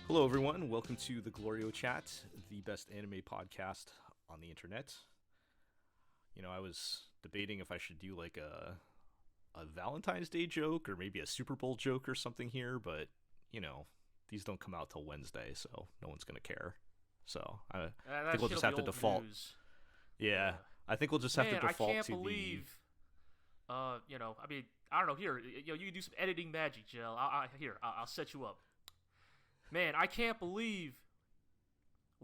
Hello, everyone. Welcome to the GLORIO Chat, the best anime podcast on the internet. You know, I was debating if I should do like a Valentine's Day joke or maybe a Super Bowl joke or something here, but, you know, these don't come out till Wednesday, so no one's going to care. So I think we'll just have to default. Yeah, I think we'll just have to default I can't to believe, I don't know. Here, you can do some editing magic, Jill. I'll set you up. Man, I can't believe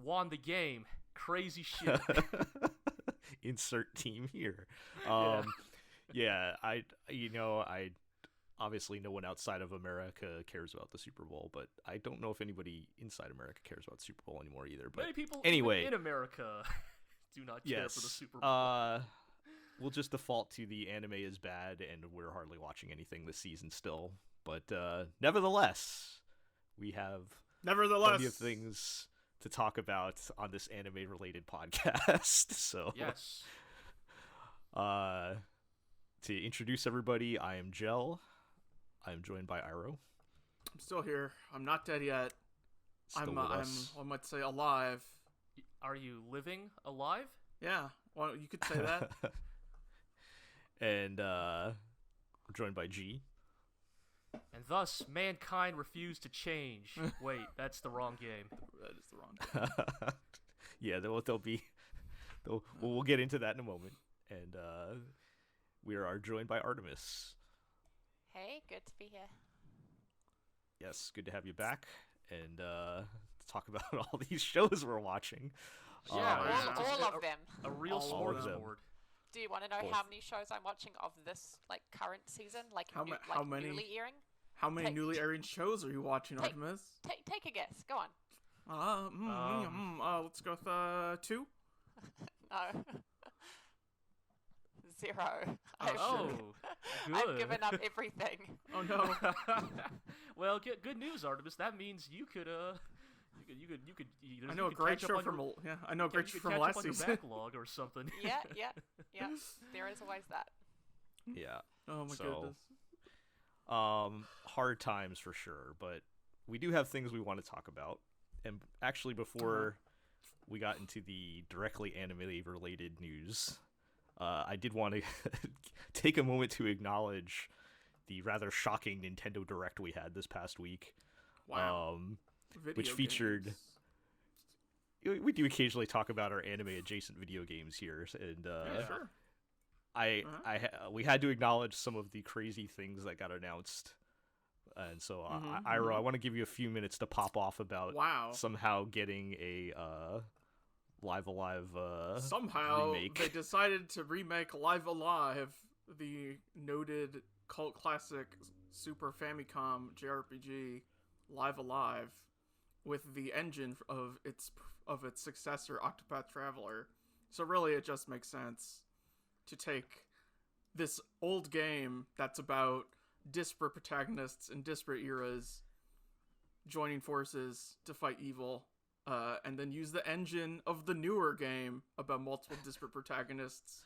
won the game. Crazy shit. Insert team here. Yeah, I obviously no one outside of America cares about the Super Bowl, but I don't know if anybody inside America cares about the Super Bowl anymore either. But many people anyway, in America do not care for the Super Bowl. We'll just default to the anime is bad, and we're hardly watching anything this season still. But nevertheless, we have plenty of things to talk about on this anime-related podcast. So yes. To introduce everybody, I am Jel. I am joined by Iro. I'm still here. I'm not dead yet. Still with us. I might say alive. Are you living alive? Yeah, well, you could say that. And we're joined by G. And thus, mankind refused to change. Wait, that's the wrong game. That is the wrong game. Yeah, we'll get into that in a moment. And we are joined by Artemis. Hey, good to be here. Yes, good to have you back. And to talk about all these shows we're watching. Yeah, all of them. A real smorgasbord. Do you want to know how many shows I'm watching of this current season? How many? Newly airing? How many newly airing shows are you watching, Artemis? Take a guess. Go on. Let's go with 2. No. 0. Good. I've given up everything. Oh no. Well, good news, Artemis. That means you could You could. I know a great show from last season. Backlog or something. Yeah. There is always that. Yeah. Oh my goodness. Hard times for sure, but we do have things we want to talk about. And actually, before we got into the directly anime-related news, I did want to take a moment to acknowledge the rather shocking Nintendo Direct we had this past week. Wow. Which featured games. We do occasionally talk about our anime adjacent video games here, and sure. We had to acknowledge some of the crazy things that got announced, and so Iro, I want to give you a few minutes to pop off about somehow getting a Live Alive somehow remake. They decided to remake Live Alive, the noted cult classic Super Famicom JRPG Live Alive, with the engine of its successor, Octopath Traveler. So really, it just makes sense to take this old game that's about disparate protagonists in disparate eras joining forces to fight evil, and then use the engine of the newer game about multiple disparate protagonists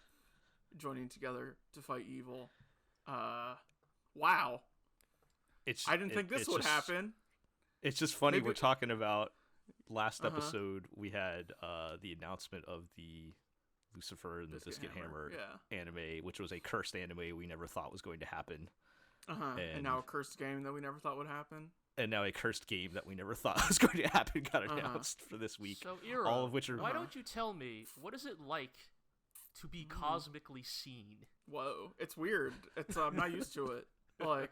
joining together to fight evil. Wow. I didn't think this would happen. It's just funny. We're talking about last episode. We had the announcement of the Lucifer and the Biscuit Hammer anime, which was a cursed anime we never thought was going to happen. And now a cursed game that we never thought would happen. And now a cursed game that we never thought was going to happen got announced for this week. So, Ira, all of which are. Why don't you tell me what is it like to be cosmically seen? Whoa, it's weird. I'm not used to it. Like.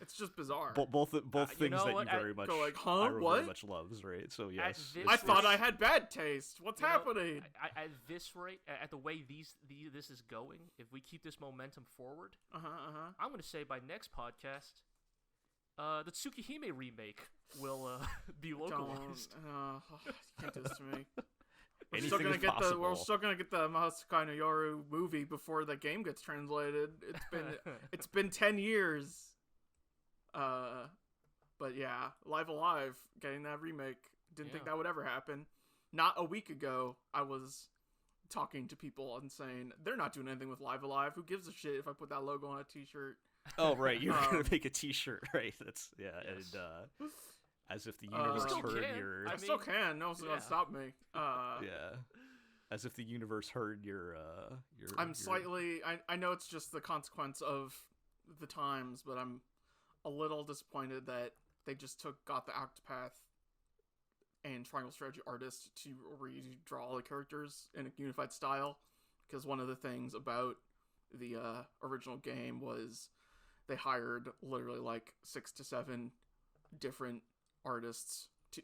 It's just bizarre. Both things that you very much, very much loves, right? So yes, I thought I had bad taste. What's happening? At this rate, at the way this is going, if we keep this momentum forward, I'm going to say by next podcast, the Tsukihime remake will be localized. You can't do this to me. We're still gonna get the Masakai no Yoru movie before the game gets translated. It's been 10 years. But yeah, Live Alive, getting that remake, didn't think that would ever happen. Not a week ago, I was talking to people and saying, they're not doing anything with Live Alive. Who gives a shit if I put that logo on a t-shirt? Oh, right. You're going to make a t-shirt, right? That's, yeah. Yes. And As if the universe still heard can. your... I still can. No one's gonna yeah. stop me. yeah. As if the universe heard your... I'm slightly... I know it's just the consequence of the times, but I'm a little disappointed that they just got the Octopath and Triangle Strategy artist to redraw all the characters in a unified style, because one of the things about the original game was they hired literally like 6 to 7 different artists to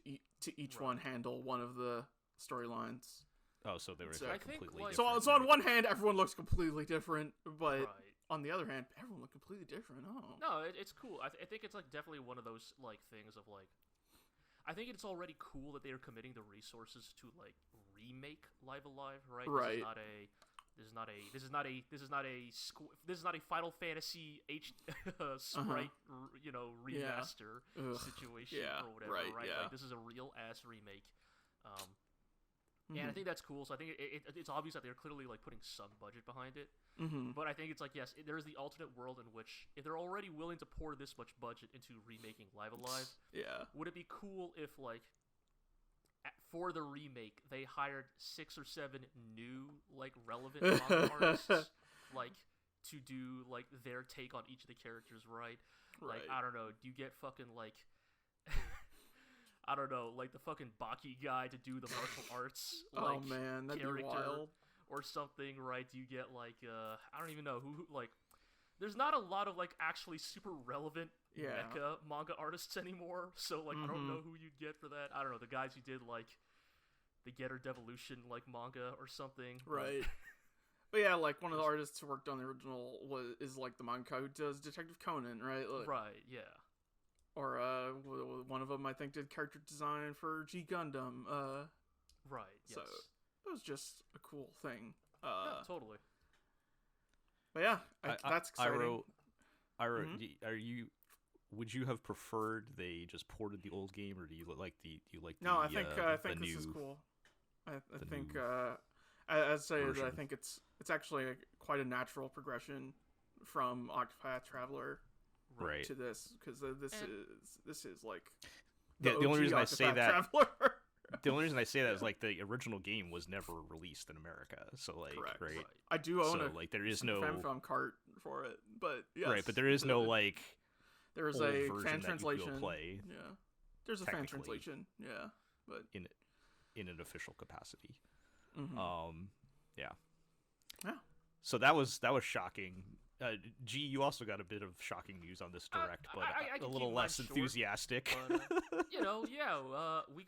each one handle one of the storylines. Oh, so they were So- completely I think, like- different. So on one hand, everyone looks completely different, but Right. on the other hand, everyone looks completely different. Oh, No, it's cool. I think it's like definitely one of those like things of like. I think it's already cool that they are committing the resources to like remake Live Alive, right? Right. This is not a Final Fantasy sprite, remaster Ugh. situation Yeah, or whatever, right, right? yeah. Like this is a real ass remake. Mm-hmm. And I think that's cool. So I think it's obvious that they're clearly like putting some budget behind it. Mm-hmm. But I think it's like, yes, there is the alternate world in which if they're already willing to pour this much budget into remaking Live Alive, Yeah. would it be cool if like for the remake they hired 6 or 7 new like relevant manga artists like to do like their take on each of the characters, right? Like Right. I don't know, do you get fucking like I don't know, like the fucking Baki guy to do the martial arts like Oh man, that'd be character wild. or something, right? Do you get like I don't even know who like there's not a lot of like actually super relevant Yeah. mecha manga artists anymore, so like I don't know who you'd get for that. I don't know, the guys who did like the Getter Devolution like manga or something. Right. But yeah, like one of the artists who worked on the original is like the manga who does Detective Conan, right? Like, Right, yeah. Or one of them I think did character design for G Gundam. Right, yes. So it was just a cool thing. Yeah, totally. But yeah, that's exciting. Iro, would you have preferred they just ported the old game, or do you like the No, I the think new, this is cool. I the think new as I version? think it's actually quite a natural progression from Octopath Traveler right? to this, because this is like The only OG reason I say Octopath that Traveler. the only reason I say that is like the original game was never released in America, so like Correct. right. I do own So a like there is Super no Famicom cart for it, but yes, right, but there is no like there is old a version fan that translation. you can go play Yeah, there's a fan technically. translation. Yeah, but in an official capacity. mhm. Yeah. Yeah. So that was shocking. G, you also got a bit of shocking news on this direct, but I a can little keep less mine short, enthusiastic. But, we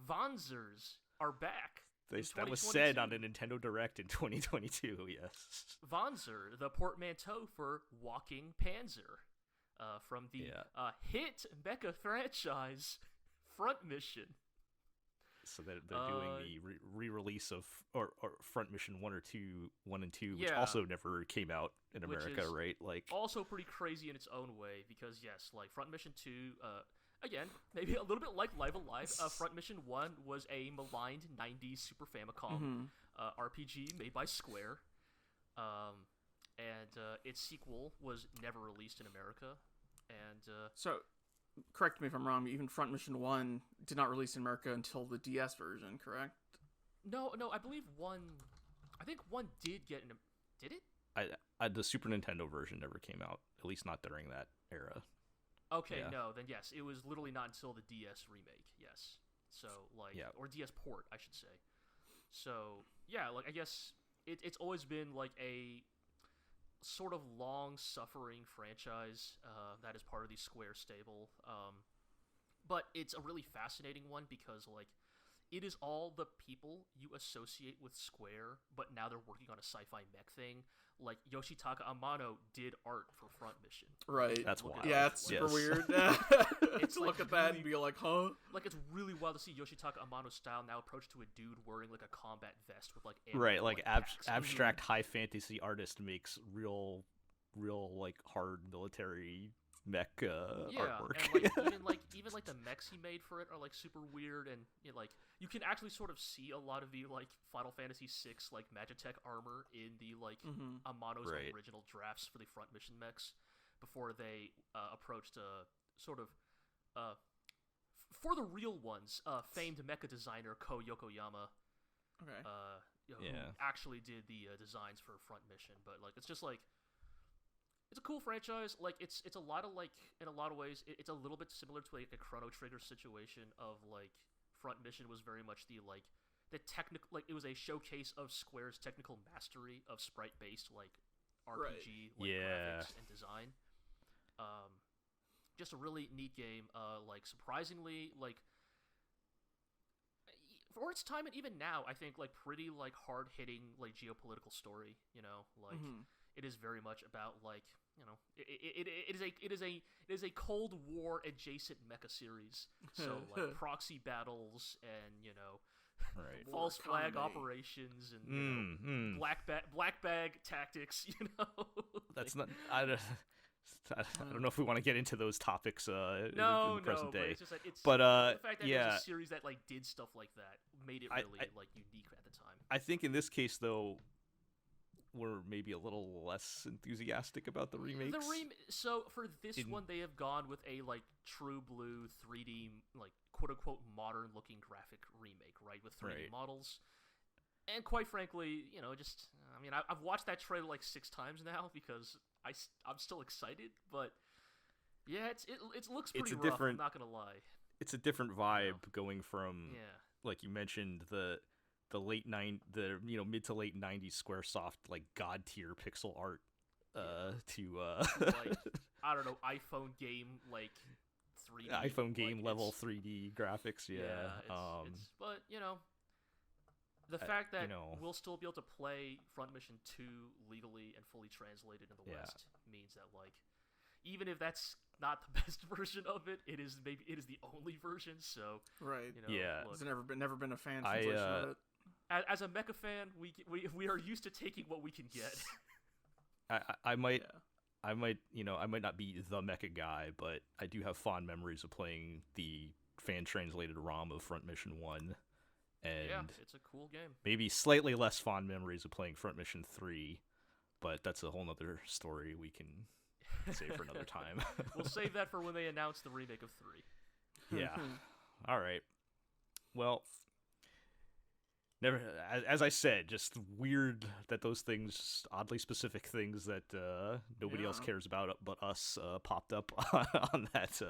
Vanzers are back. in That was said on a 2022. Nintendo Direct in 2022. Yes. Vanzer, the portmanteau for Walking Panzer, from the hit mecha franchise Front Mission. So they're doing the re-release of or Front Mission 1 and 2, which Yeah. also never came out in Which America, is right? Like Also pretty crazy in its own way, because yes, like Front Mission 2, again, maybe a little bit like Live Alive, Front Mission 1 was a maligned 90s Super Famicom RPG made by Square, and its sequel was never released in America, and So, correct me if I'm wrong. Even Front Mission 1 did not release in America until the DS version, correct? no, I believe I think one did get did it? the Super Nintendo version never came out, at least not during that era. Okay, Yeah. no, then yes, it was literally not until the DS remake, yes. So, like, Yeah. or DS port, I should say. So, yeah, like, I guess it's always been, like, a sort of long-suffering franchise that is part of the Square stable. But it's a really fascinating one because, like, it is all the people you associate with Square, but now they're working on a sci-fi mech thing. Like, Yoshitaka Amano did art for Front Mission. Right. That's Look wild. at Yeah, it's super Yes. weird. It's to like look at that and really- be like, huh? Like, it's really wild to see Yoshitaka Amano's style now approach to a dude wearing, like, a combat vest with, like, Right, like packs. abstract high fantasy artist makes real like hard military mech artwork. And, like, even like the mechs he made for it are, like, super weird, and, you know, like, you can actually sort of see a lot of the, like, Final Fantasy VI, like, Magitech armor in the, like, Amano's Right. original drafts for the Front Mission mechs before they approached sort of for the real ones, famed mecha designer Ko Yokoyama. Okay. Who actually did the designs for Front Mission, but like it's just like it's a cool franchise. Like it's a lot of like in a lot of ways it's a little bit similar to like a Chrono Trigger situation of like Front Mission was very much the like the technical like it was a showcase of Square's technical mastery of sprite based like RPG like graphics and design. Just a really neat game. Like surprisingly like. For its time and even now, I think like pretty like hard hitting like geopolitical story. You know, like it is very much about like you know it is a Cold War adjacent mecha series. So like proxy battles and you know false flag operations and you know, black bag tactics. You know, that's not. I don't know if we want to get into those topics in the present day. But it's just like it's but the fact that it was a series that like did stuff like that made it really like unique at the time. I think in this case though, we're maybe a little less enthusiastic about the remakes. So for this one, they have gone with a like true blue 3D like quote unquote modern looking graphic remake, right, with 3D models. And quite frankly, you know, just I mean, I've watched that trailer like 6 times now because I'm still excited, but yeah, it looks pretty rough. I'm not gonna lie. It's a different vibe going from like you mentioned the mid to late 90s SquareSoft like god tier pixel art to like I don't know iPhone game like 3D iPhone game level 3D graphics. It's but you know. The fact that we'll still be able to play Front Mission 2 legally and fully translated in the West means that, like, even if that's not the best version of it, it is the only version. So you know, look, it's never been a fan translation of it. As a mecha fan, we are used to taking what we can get. I might not be the mecha guy, but I do have fond memories of playing the fan translated ROM of Front Mission 1. And it's a cool game. Maybe slightly less fond memories of playing Front Mission 3, but that's a whole nother story we can save for another time. We'll save that for when they announce the remake of 3. Yeah. All right. Well, as I said, just weird that those things, oddly specific things that nobody else cares about but us, popped up on that.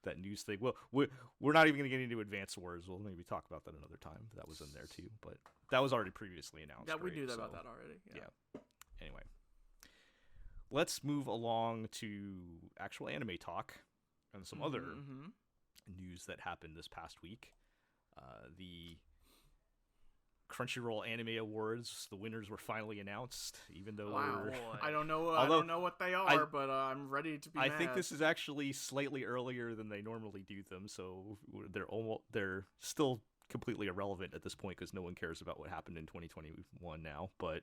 That news thing. Well, we're not even going to get into Advance Wars. We'll maybe talk about that another time. That was in there too, but that was already previously announced. Yeah, we knew about that already. Yeah. Anyway, let's move along to actual anime talk and some other news that happened this past week. The Crunchyroll Anime Awards, the winners were finally announced, even though I don't know what they are, but I'm ready to be I think this is actually slightly earlier than they normally do them, so they're still completely irrelevant at this point because no one cares about what happened in 2021 now, but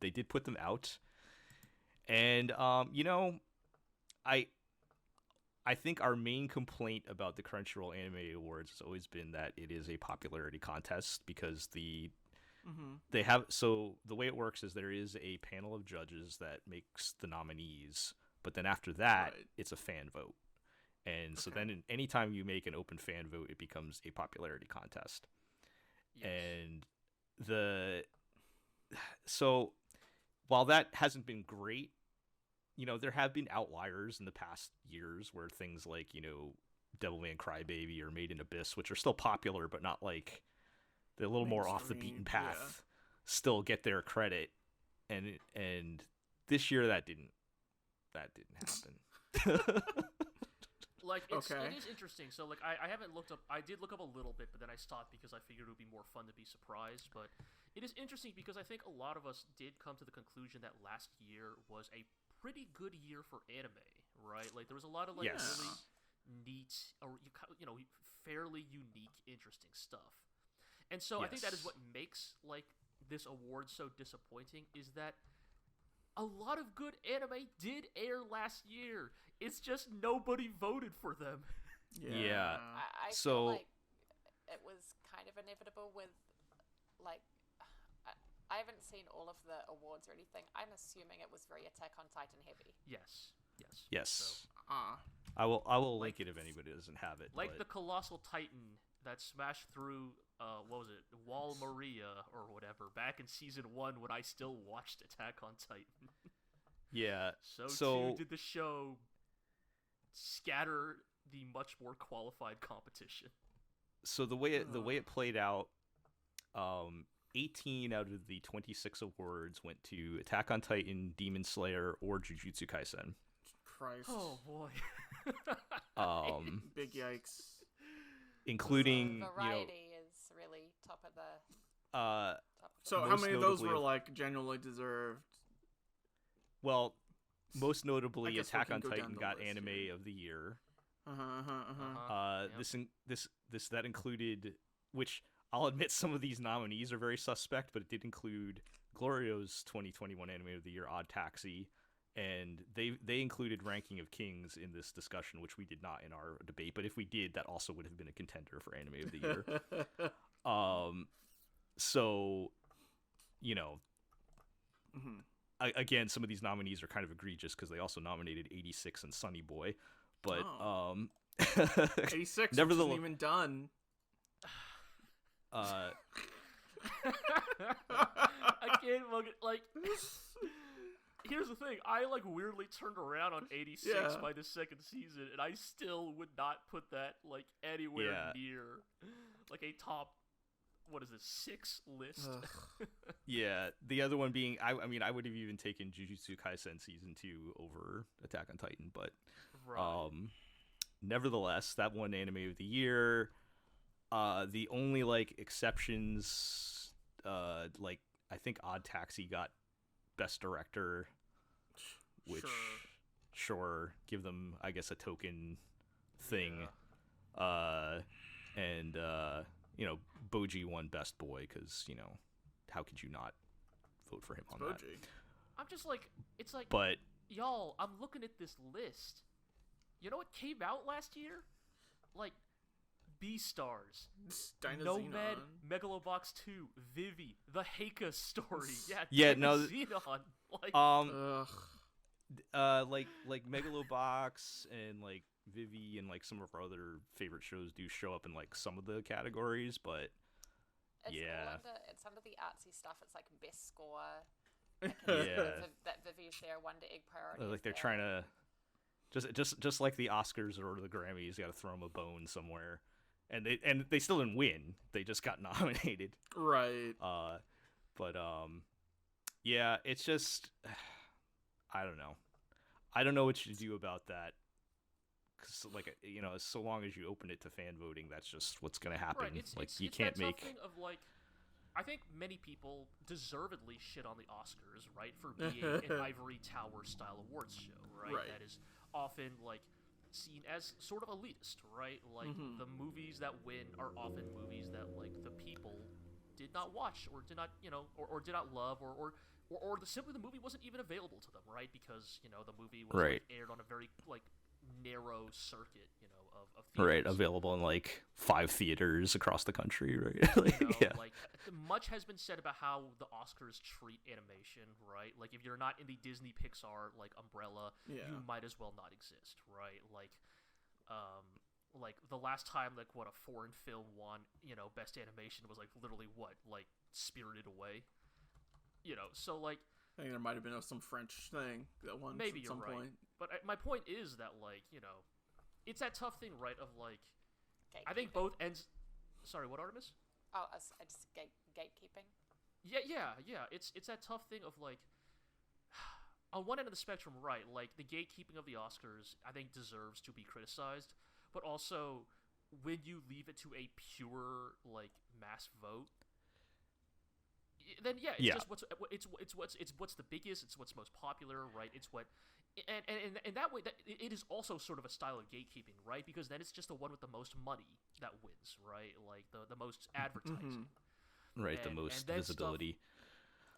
they did put them out. And you know, I think our main complaint about the Crunchyroll Anime Awards has always been that it is a popularity contest because they have, so the way it works is there is a panel of judges that makes the nominees, but then after that it's a fan vote. And so then anytime you make an open fan vote, it becomes a popularity contest. Yes. And so while that hasn't been great, you know, there have been outliers in the past years where things like, you know, Devilman Crybaby or Made in Abyss, which are still popular, but not like they're a little more off the beaten path, still get their credit. And this year that didn't happen. Like, it is interesting. So, like, I haven't looked up... I did look up a little bit, but then I stopped because I figured it would be more fun to be surprised. But it is interesting because I think a lot of us did come to the conclusion that last year was a pretty good year for anime, right? Like, there was a lot of, like, really neat, or, you know, fairly unique, interesting stuff. And so I think that is what makes, like, this award so disappointing, is that a lot of good anime did air last year. It's just nobody voted for them. Yeah. I feel like it was kind of inevitable with, like, I haven't seen all of the awards or anything. I'm assuming it was very Attack on Titan heavy. Yes. Yes. So, Yes. Ah. I will Like- link it if anybody doesn't have it. like but the colossal titan that smashed through, what was it, Wall Maria or whatever, back in season 1 when I still watched Attack on Titan. yeah. So So- too did the show scatter the much more qualified competition. So the way it played out, 18 out of the 26 awards went to Attack on Titan, Demon Slayer, or Jujutsu Kaisen. Christ. Oh boy. Big yikes. Including Variety is really top of the. uh, Top of So the how Most many of those notably were of- like genuinely deserved? well, most I notably, guess we Attack can on go down Titan the got list Anime here. of the Year. Yep. This that included, which I'll admit some of these nominees are very suspect, but it did include GLORIO's 2021 Anime of the Year, Odd Taxi, and they included Ranking of Kings in this discussion, which we did not in our debate. But if we did, that also would have been a contender for Anime of the Year. So, Mhm. again, some of these nominees are kind of egregious because they also nominated 86 and Sunny Boy, but Oh. 86 Nevertheless- Nevertheless, isn't even done. I can't like. Here's the thing. I like weirdly turned around on 86 Yeah. by the second season, and I still would not put that like anywhere Yeah. near like a top. What is this 6 list? Ugh. Yeah, the other one being, I mean, I would have even taken Jujutsu Kaisen season 2 over Attack on Titan, but Right. nevertheless, that won Anime of the Year. The only like exceptions, like I think Odd Taxi got Best Director, which sure, give them I guess a token thing. And Boji won Best Boy because how could you not vote for him on that? Boji. I'm just like, it's like, But y'all, I'm looking at this list. You know what came out last year? Like, B-Stars, Dyna Nomad, Xenon. Megalobox 2, Vivi, The Heika Story. Yeah, Yeah, Dyna no, Xenon. Like, Ugh. like Megalobox and like Vivi and like some of our other favorite shows do show up in like some of the categories, but It's yeah. It's under the artsy stuff. It's like best score. Yeah. That Vivi's there. Wonder Egg Priority. like is they're there. trying to just like the Oscars or the Grammys, you got to throw them a bone somewhere, and they still didn't win. They just got nominated. Right. But yeah, it's just I don't know. I don't know what you do about that. Cause like so long as you open it to fan voting, that's just what's gonna happen. right, it's, like it's, you it's can't that tough make. thing of like, I think many people deservedly shit on the Oscars, right, for being an ivory tower style awards show, right? Right. That is often like seen as sort of elitist, right? Like Mhm. the movies that win are often movies that like the people did not watch or did not, or did not love or simply the movie wasn't even available to them, right? Because the movie was Right. like, aired on a very like narrow circuit, of Right, theaters. available in like 5 theaters across the country, right? Like, yeah. Like much has been said about how the Oscars treat animation, right? Like if you're not in the Disney Pixar like umbrella, Yeah. you might as well not exist, right? Like the last time like what a foreign film won, best animation was like literally like Spirited Away. So like I think there might have been some French thing that won maybe at you're some right. point. But my point is that like, it's that tough thing, right, of like I think Gatekeeping. both ends. Sorry, what, Artemis? Oh, I just gatekeeping. Yeah. It's that tough thing of like, on one end of the spectrum, right? Like the gatekeeping of the Oscars, I think deserves to be criticized, but also when you leave it to a pure like mass vote, then it's Yeah. just it's what's the biggest, it's what's most popular, right? It's what. And that way, it is also sort of a style of gatekeeping, right? Because then it's just the one with the most money that wins, right? Like the most advertising. Right, the and most then visibility.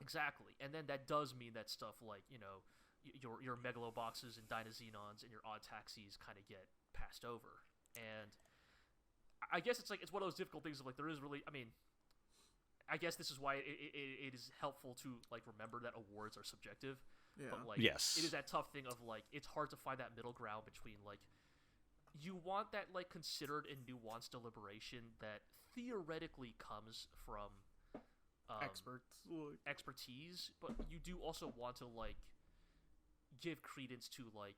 Exactly, and then that does mean that stuff like your Megaloboxes and Dyna Xenons and your Odd Taxis kind of get passed over, and I guess it's one of those difficult things of like there is really, I mean, I guess this is why it is helpful to like remember that awards are subjective, Yeah. But like, Yes. it is that tough thing of like, it's hard to find that middle ground between like, you want that like considered and nuanced deliberation that theoretically comes from expertise, but you do also want to like give credence to like,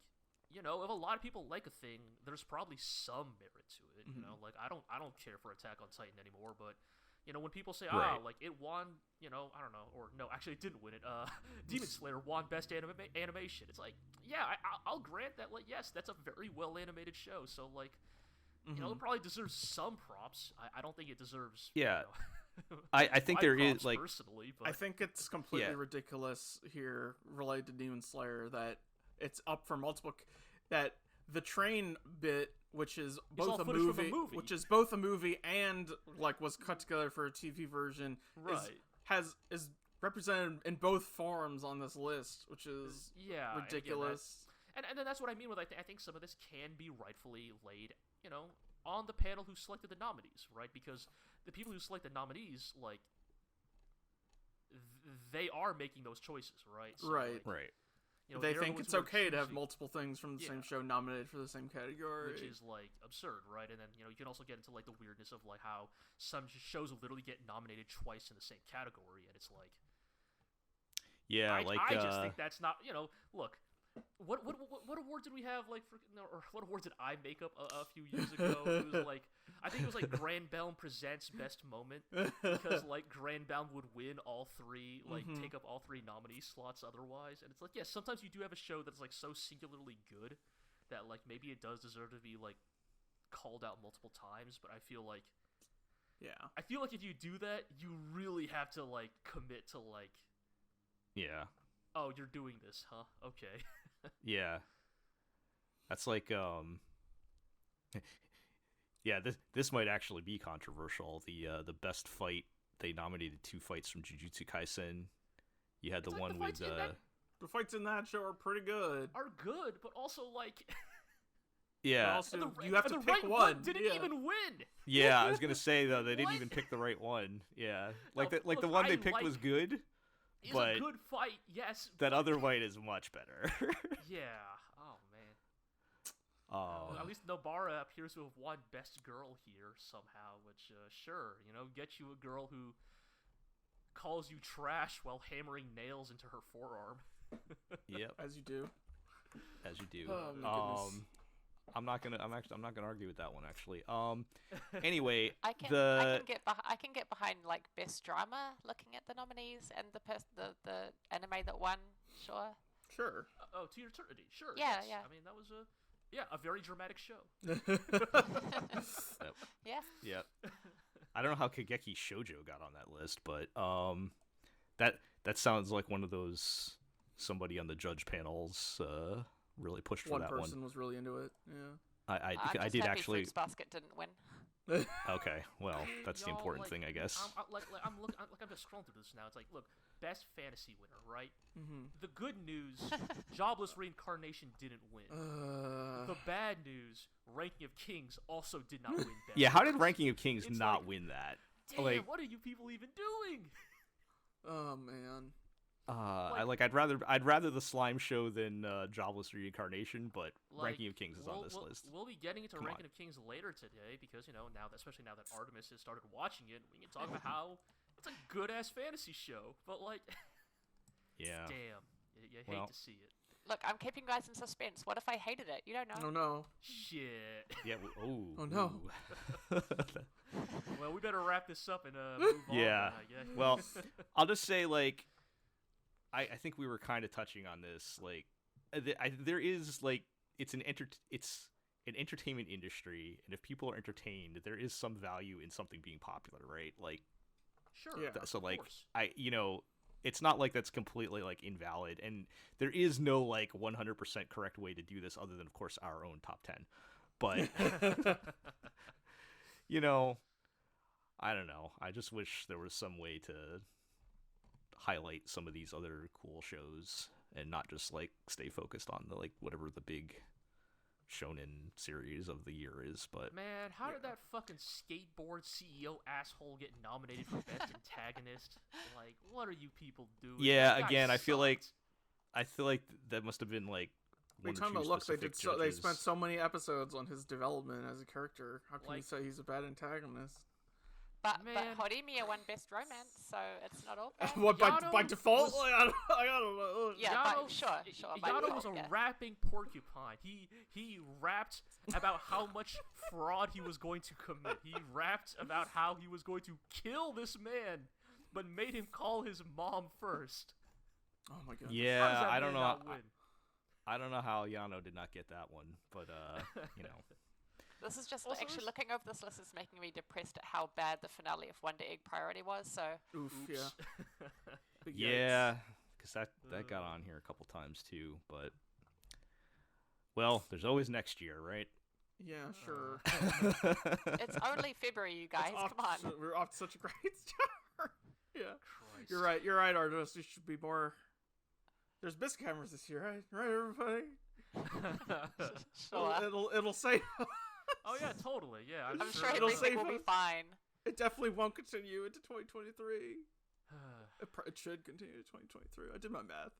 you know, if a lot of people like a thing, there's probably some merit to it. You know, like I don't care for Attack on Titan anymore, but you know, when people say, Right. like it won, you know, I don't know, or no, actually it didn't win it. Demon Slayer won Best Animation. It's like, yeah, I'll grant that. Like, yes, that's a very well animated show. So like, you know, it probably deserves some props. I don't think it deserves. Yeah. You know, I think there is props like personally, but I think it's completely Yeah. ridiculous here related to Demon Slayer that it's up for multiple that the train bit, which is all both a footage from a movie, movie. which is both a movie and like was cut together for a TV version, right. is represented in both forms on this list, which is Yeah, and again, ridiculous. and then that's what I mean with I think some of this can be rightfully laid, you know, on the panel who selected the nominees, right? Because the people who select the nominees, like, they are making those choices, right? So, Right. like, right. you know, They they're the think ones it's who are okay to have choosing- multiple things from the same Yeah. show nominated for the same category. which is like absurd, right? And then you know you can also get into like the weirdness of like how some shows literally get nominated twice in the same category, and it's like, Yeah, I like just think that's not, you know, look. What award did we have like for, no, or what award did I make up a few years ago? It was like, I think it was like Grand Bound presents best moment, because like Grand Bound would win all three, like take up all three nominee slots otherwise, and it's like, yes, sometimes you do have a show that's like so singularly good that like maybe it does deserve to be like called out multiple times, but I feel like if you do that, you really have to like commit to like, yeah. oh, you're doing this, huh? Okay. Yeah. That's like yeah, this might actually be controversial. The best fight, they nominated 2 fights from Jujutsu Kaisen. You had the It's like one the with fights in that The fights in that show are pretty good. are good, but also like But yeah. also, you have to the pick right one. didn't yeah. even win. Yeah, I was going to say though they didn't What? even pick the right one. Yeah. No, Like the look, one they I picked was like- good. It's But a good fight, yes. that other fight is much better. Yeah. Oh man. At least Nobara appears to have won Best Girl here somehow, which sure, you know, get you a girl who calls you trash while hammering nails into her forearm. Yep, As you do. as you do. Oh, my goodness. I'm not gonna argue with that one actually. Anyway, I can get behind like best drama, looking at the nominees and the anime that won. Sure. Sure. Oh, To Your Eternity, sure. Yeah, yes. yeah. I mean, that was a very dramatic show. Yeah. yeah. I don't know how Kageki Shoujo got on that list, but that sounds like one of those somebody on the judge panels really pushed for One that person was really into it. Yeah. I I'm did just happy actually. Fruits Basket didn't win. Okay, well, that's the Y'all, important like, thing, I guess. I'm just scrolling through this now. It's like, look, best fantasy winner, right? Mm-hmm. The good news, Jobless Reincarnation didn't win. The bad news, Ranking of Kings also did not win. Best Yeah, how did Fantasy. Ranking of Kings It's not like, win that? Damn, like- what are you people even doing? Oh man. I'd rather the slime show than Jobless Reincarnation, but Like, Ranking of Kings is on this list. We'll be getting into Come Ranking on. of Kings later today because, you know, especially now that Artemis has started watching it, we can talk about how it's a good ass fantasy show. But like, Yeah. damn, you hate Well. to see it. Look, I'm keeping you guys in suspense. What if I hated it? You don't know. Oh no. Shit. Yeah. Oh, no. Ooh. Well, we better wrap this up and move on. Yeah. then, I guess. Well, I'll just say, like, I think we were kind of touching on this. Like, there is like it's an entertainment industry, and if people are entertained, there is some value in something being popular, right? Like, sure. Yeah. so of like course. it's not like that's completely like invalid, and there is no like 100% correct way to do this other than of course our own top 10. But you know, I don't know. I just wish there was some way to highlight some of these other cool shows and not just like stay focused on the like whatever the big shonen series of the year is. But Man, how did that fucking skateboard CEO asshole get nominated for best antagonist? Like, what are you people doing? Yeah, That guy again, I feel like sucked. I feel like that must have been like We're one or talking two about looks. They specific they spent judges. so many episodes on his development as a character. How can you Like- say he's a bad antagonist? But Man. Horimiya won Best Romance, so it's not all bad. What by Yano default? was- Like, I don't know. Yeah, Yano, sure, by Yano default, was a yeah. rapping porcupine. He rapped about how much fraud he was going to commit. He rapped about how he was going to kill this man, but made him call his mom first. Oh my god. How does Yeah, that I man don't know. not win? I don't know how Yano did not get that one, but you know. This is just Also, actually this- looking over this list is making me depressed at how bad the finale of Wonder Egg Priority was. So Oof. Oops. Yeah. Big yikes. Yeah, because that got on here a couple times too, but well, there's always next year, right? Yeah. Sure. it's only February, you guys. It's off Come on. to- we're off to such a great start. Yeah. Christ. You're right. You're right, Artemis. You should be more. There's biscuit cameras this year, right? Right, everybody. Sure. It'll save. Oh yeah, totally. Yeah, I'm sure It'll everything save will be us. fine. It definitely won't continue into 2023. It should continue to 2023. I did my math.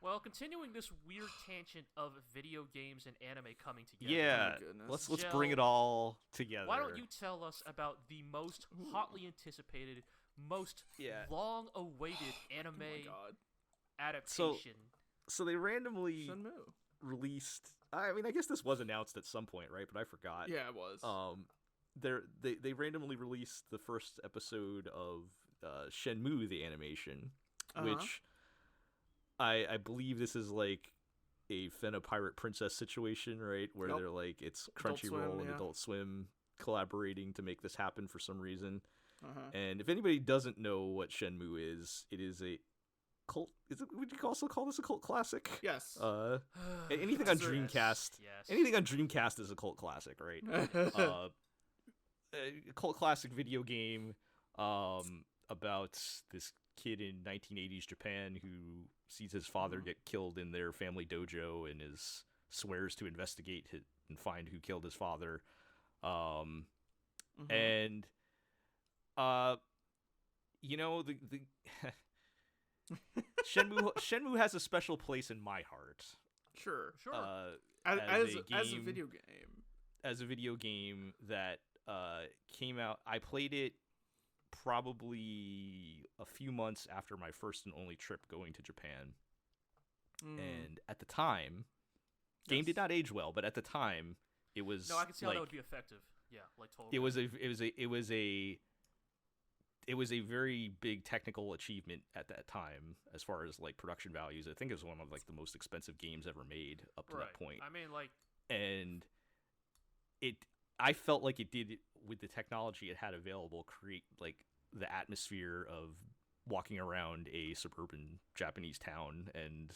Well, continuing this weird tangent of video games and anime coming together. Yeah, goodness. let's bring it Gel, all together. Why don't you tell us about the most hotly anticipated, most Yeah. long-awaited anime Oh my god. adaptation? So they randomly Shenmue. released. I mean, I guess this was announced at some point, right? But I forgot. Yeah, it was. They randomly released the first episode of Shenmue the animation, which I believe this is like a Fena Pirate Princess situation, right? Where Yep. they're like it's Adult Crunchyroll Swim, and yeah. Adult Swim collaborating to make this happen for some reason. Uh-huh. And if anybody doesn't know what Shenmue is, it is a cult. Would you also call this a cult classic? Yes. Anything on Yes. Dreamcast. Yes. Anything on Dreamcast is a cult classic, right? A cult classic video game about this kid in 1980s Japan who sees his father get killed in their family dojo and swears to investigate and find who killed his father. And you know, the Shenmue has a special place in my heart. Sure. Sure. As a game- video game. As a video game that came out. I played it probably a few months after my first and only trip going to Japan. And at the time, game did not age well, but at the time, it was no, I can see how like, that would be effective. Yeah, like totally. it was a very big technical achievement at that time as far as like production values. I think it was one of like the most expensive games ever made up to that point. I mean, like, And I felt like it did, with the technology it had available, create like the atmosphere of walking around a suburban Japanese town, and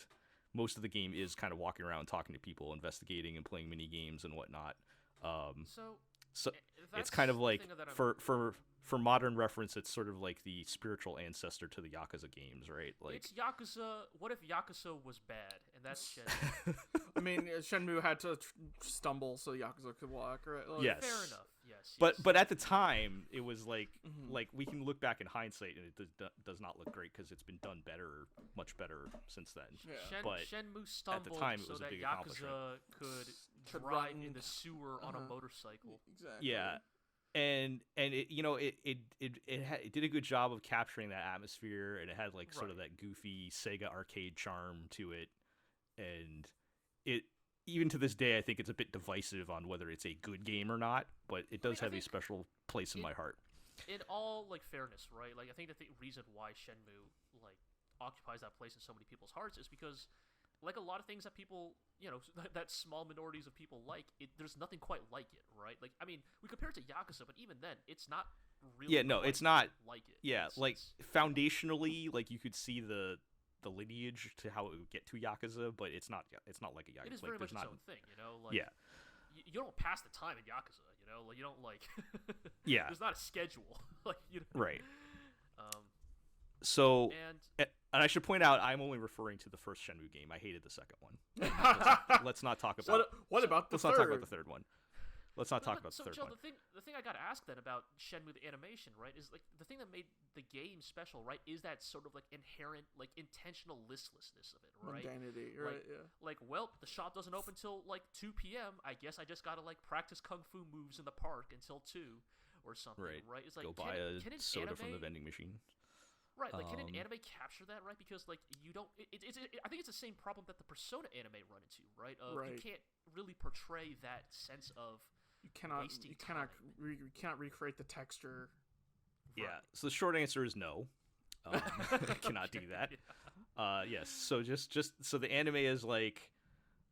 most of the game is kind of walking around, talking to people, investigating, and playing mini games and whatnot. so So that's it's kind of the like thing that I'm- for modern reference, it's sort of like the spiritual ancestor to the Yakuza games, right? Like it's Yakuza. What if Yakuza was bad? And that's Shenmue. I mean, Shenmue had to stumble so Yakuza could walk, right? Like, Yes. Fair enough. Yes. But at the time, it was like we can look back in hindsight, and it does not look great because it's been done better, much better since then. Yeah. but Shenmue stumbled time, it so was a that big Yakuza accomplishment. could Could drive run- in the sewer on a motorcycle. Exactly. Yeah, and it it did a good job of capturing that atmosphere, and it had like sort of that goofy Sega arcade charm to it, and it. Even to this day, I think it's a bit divisive on whether it's a good game or not, but it does I have a think special place in my heart. In all like fairness, right? Like I think the reason why Shenmue like occupies that place in so many people's hearts is because, like a lot of things that people, that small minorities of people like, there's nothing quite like it, right? Like I mean, we compare it to Yakuza, but even then, it's not really. Yeah, no, quite it's not like it. Yeah, It's- like it's- foundationally, like you could see the lineage to how it would get to Yakuza, but it's not like a Yakuza. it is like, very much there's its not, own thing, Like, yeah, you don't pass the time in Yakuza, Like you don't like. Yeah. There's not a schedule, like right. Um, So, and and I should point out, I'm only referring to the first Shenmue game. I hated the second one. Let's not talk about. What about the Let's third? not talk about the third one. let's not talk but- about the so, third Joe, one. the thing I gotta ask then about Shenmue the animation, right, is like the thing that made the game special, right, is that sort of like inherent, like intentional listlessness of it, right? Mundanity, Like- right? Yeah. Like, well, the shop doesn't open till like 2 p.m. I guess I just gotta like practice kung fu moves in the park until 2 or something, right? It's like Go buy can a an soda anime, from the vending machine. right? Like, can an Um, anime capture that, right? Because like you don't. I think it's the same problem that the Persona anime run into, right? You Right. can't really portray that sense of You cannot wasting you cannot recreate the texture. Yeah. So the short answer is no. Cannot do that. Yes. So just so the anime is like,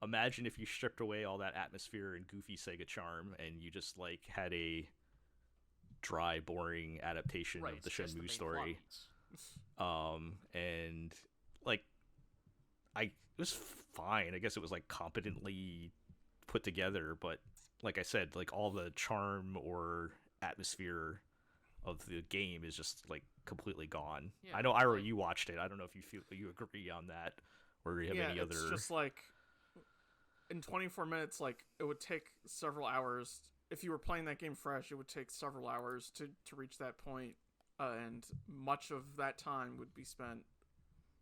imagine if you stripped away all that atmosphere and goofy Sega charm, and you just like had a dry, boring adaptation right, of the it's just Shenmue main story. plot beats. And like, it was fine. I guess it was like competently put together, but like I said, like all the charm or atmosphere of the game is just like completely gone. Yeah, I know, Iro, like- you watched it. I don't know if you agree on that, or you have Yeah, any it's other. just like in 24 minutes, like it would take several hours. If you were playing that game fresh, it would take several hours to reach that point, and much of that time would be spent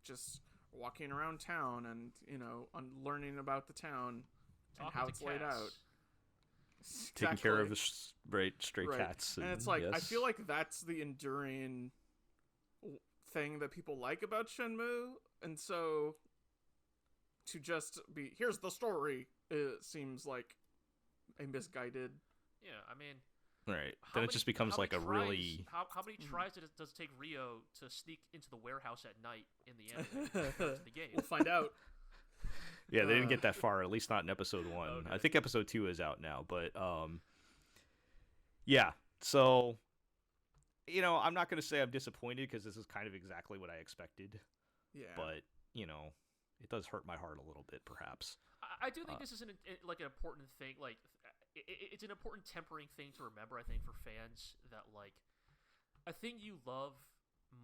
just walking around town and learning about the town and Talking how to it's laid out. cats. Taking care of Exactly. the stray Right. cats, And it's like, I yes. feel like that's the enduring thing that people like about Shenmue, and so to just be, here's the story, it seems like a misguided. Yeah, I mean, Right. how Then it many- just becomes how like a many really. how many tries does it take Rio to sneak into the warehouse at night in the anime to the game? We'll find out. Yeah, they didn't Uh, get that far, at least not in episode 1. Okay. I think episode 2 is out now, but yeah. So, I'm not going to say I'm disappointed because this is kind of exactly what I expected, Yeah. but, it does hurt my heart a little bit, perhaps. I do think this is an important thing. Like, it's an important tempering thing to remember. I think for fans that like a thing you love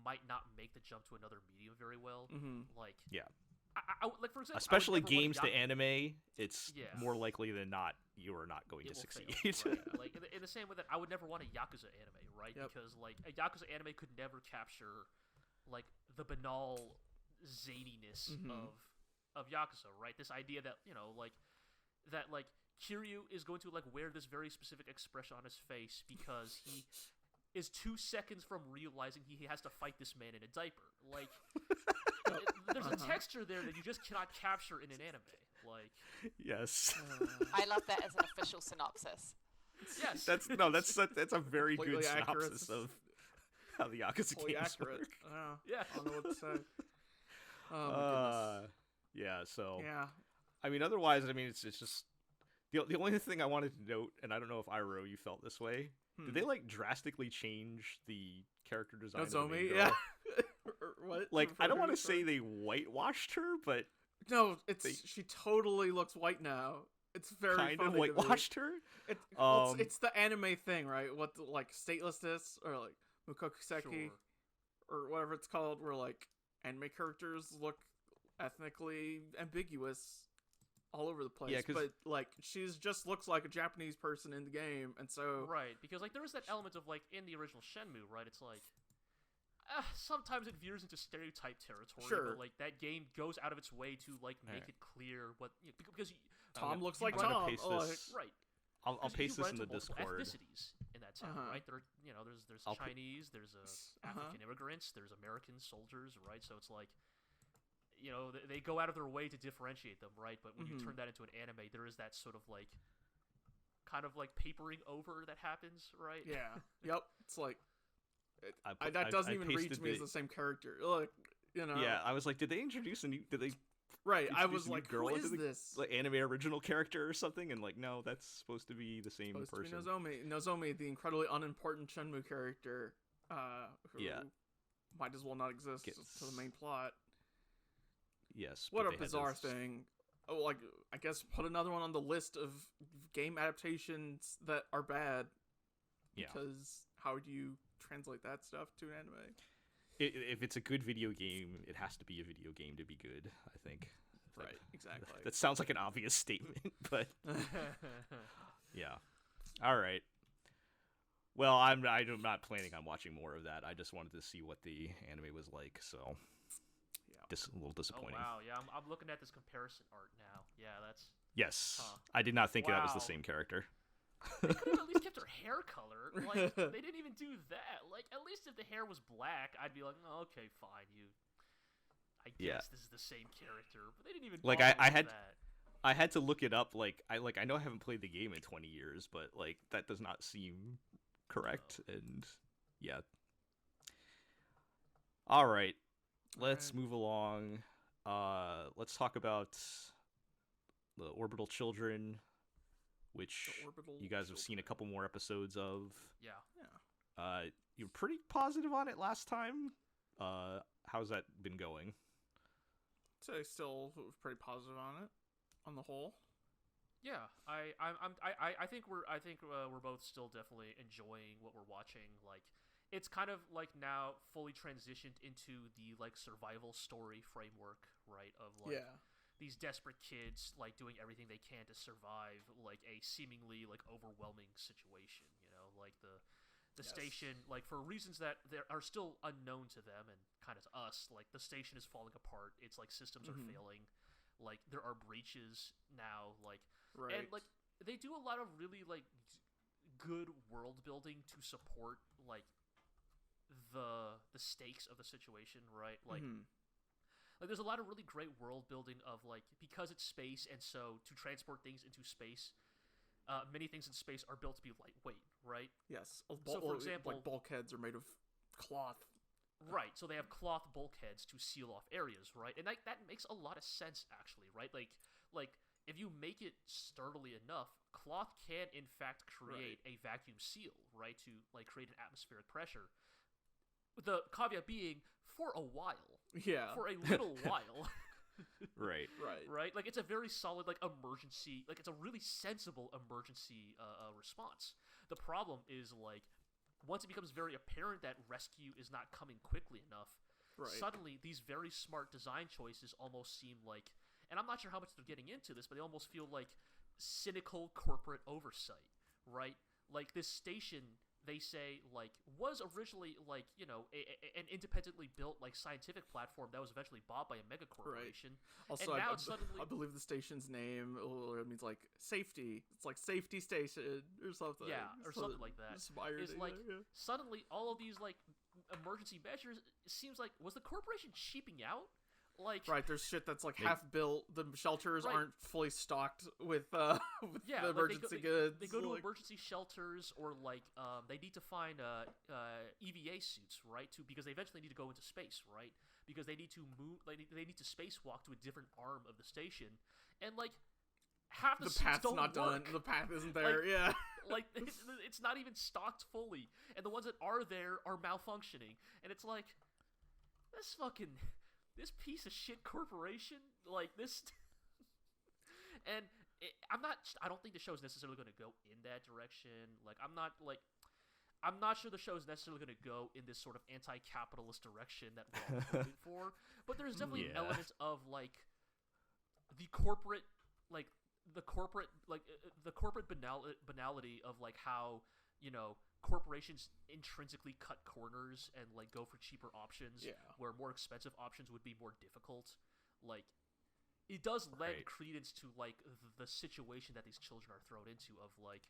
might not make the jump to another medium very well. Mhm. Like, Yeah. like for example, I would Especially never want games to Yaku- anime, it's Yeah. more likely than not you are not going it to will fail, succeed. right? Like in the same way that I would never want a Yakuza anime, right? Yep. Because like a Yakuza anime could never capture like the banal zaniness Mhm. of Yakuza, right? This idea that that Kiryu is going to like wear this very specific expression on his face because he is 2 seconds from realizing he has to fight this man in a diaper. Like, there's a texture there that you just cannot capture in an anime. Like, Yes. I love that as an official synopsis. yes, That's a very good Completely accurate. synopsis of how the Yakuza Totally games accurate. work. yeah. I don't know what to say. Oh my goodness. Yeah, so Yeah. I mean, otherwise, I mean, it's just the only thing I wanted to note, and I don't know if Iro you felt this way. Did they like drastically change the character design? of the main Nozomi, girl? yeah. Or what? Like, I don't want to Sorry. say they whitewashed her, but No, it's they- she totally looks white now. It's very kind funny of to me. whitewashed her. Well, it's the anime thing, right? What like statelessness or like Mukokuseki Sure. or whatever it's called, where like anime characters look ethnically ambiguous all over the place. Yeah, 'cause- but like she's just looks like a Japanese person in the game, and so Right, because like there is that element of like in the original Shenmue, right? It's like sometimes it veers into stereotype territory, Sure. but like that game goes out of its way to like make Alright. it clear what because Tom looks you like run a Tom. paste Oh, this- right. I'll 'cause paste you this run in the into multiple Discord. ethnicities in that town, Uh-huh. right? There, there's I'll put- Chinese, there's African immigrants, there's American soldiers, right? So it's like, they go out of their way to differentiate them, right? But when you Mhm. turn that into an anime, there is that sort of like, kind of like papering over that happens, right? yeah, yep. It's like I that doesn't even read pasted to me as the same character. Like Yeah, I was like, did they introduce a new? Did they right. I introduce was a new like, girl who into is the this? like, anime original character or something? And like, no, that's supposed to be the same Supposed person. to be Nozomi, the incredibly unimportant Shenmue character, who Yeah. might as well not exist Gets- to the main plot. Yes. What but a they had bizarre this- thing. Oh, like, I guess put another one on the list of game adaptations that are bad. Yeah. Because how do you translate that stuff to an anime? If it's a good video game, it has to be a video game to be good. I think. Right, exactly. That sounds like an obvious statement, but yeah. All right. Well, I'm not planning on watching more of that. I just wanted to see what the anime was like, so Yeah. a little disappointing. Oh wow, yeah, I'm looking at this comparison art now. Yeah, that's Yes, Huh. I did not think that was the Wow. same character. they could have at least kept her hair color. Like they didn't even do that. Like at least if the hair was black, I'd be like, oh, okay, fine, you. I guess Yeah. this is the same character, but they didn't even. Like, bother I with had- that. I had to look it up. I know I haven't played the game in 20 years, but like that does not seem correct. And yeah. All right, let's Alright. move along. Let's talk about the Orbital Children, which The Orbital you guys have seen a Children. couple more episodes of. Yeah. Yeah. You're pretty positive on it last time. How's that been going? So I still pretty positive on it, on the whole. Yeah, I think we're both still definitely enjoying what we're watching. Like, it's kind of like now fully transitioned into the like survival story framework, right? Of like these desperate kids like doing everything they can to survive like a seemingly like overwhelming situation. You know, like the Yes. station, like for reasons that there are still unknown to them and kind of to us, like the station is falling apart. It's like systems are failing. Like there are breaches now. Like Right. and like they do a lot of really like good world building to support like the stakes of the situation, right? Like like there's a lot of really great world building of like because it's space and so to transport things into space, many things in space are built to be lightweight, right? Yes. So, for example- like bulkheads are made of cloth. Right, so they have cloth bulkheads to seal off areas, right? And that makes a lot of sense, actually, right? Like if you make it sturdily enough, cloth can in fact create a vacuum seal, right? To like create an atmospheric pressure. The caveat being for a while, Yeah. for a little while. Right. Right. Right? Like it's a very solid like emergency, like it's a really sensible emergency response. The problem is like once it becomes very apparent that rescue is not coming quickly enough, Right. suddenly these very smart design choices almost seem like, and I'm not sure how much they're getting into this, but they almost feel like cynical corporate oversight, right? Like this station, they say, like, was originally, like, you know, an independently built, like, scientific platform that was eventually bought by a mega corporation. Also, and now I, it's suddenly... I believe the station's name means like safety. It's like safety station or something. Yeah, or something like that. Some irony Is like there, yeah. suddenly all of these like emergency measures, it seems like, was the corporation cheaping out? Like Right, there's shit that's like They- half built. The shelters Right. aren't fully stocked with yeah, the like emergency goods. They go to like, emergency shelters, or like they need to find EVA suits, right? Because they eventually need to go into space, right? Because they need to move, like they need to spacewalk to a different arm of the station, and like half the the suits path's don't not done. work. The path isn't there. Yeah. Like it's not even stocked fully, and the ones that are there are malfunctioning, and it's like this piece of shit corporation, like this, and I don't think the show's necessarily going to go in that direction. Like I'm not sure the show's necessarily going to go in this sort of anti-capitalist direction that we're all hoping for, but there's definitely an Yeah. element of like the corporate banality of like how, you know, corporations intrinsically cut corners and like go for cheaper options Yeah. where more expensive options would be more difficult. Like it does lend Right. credence to like the situation that these children are thrown into of like,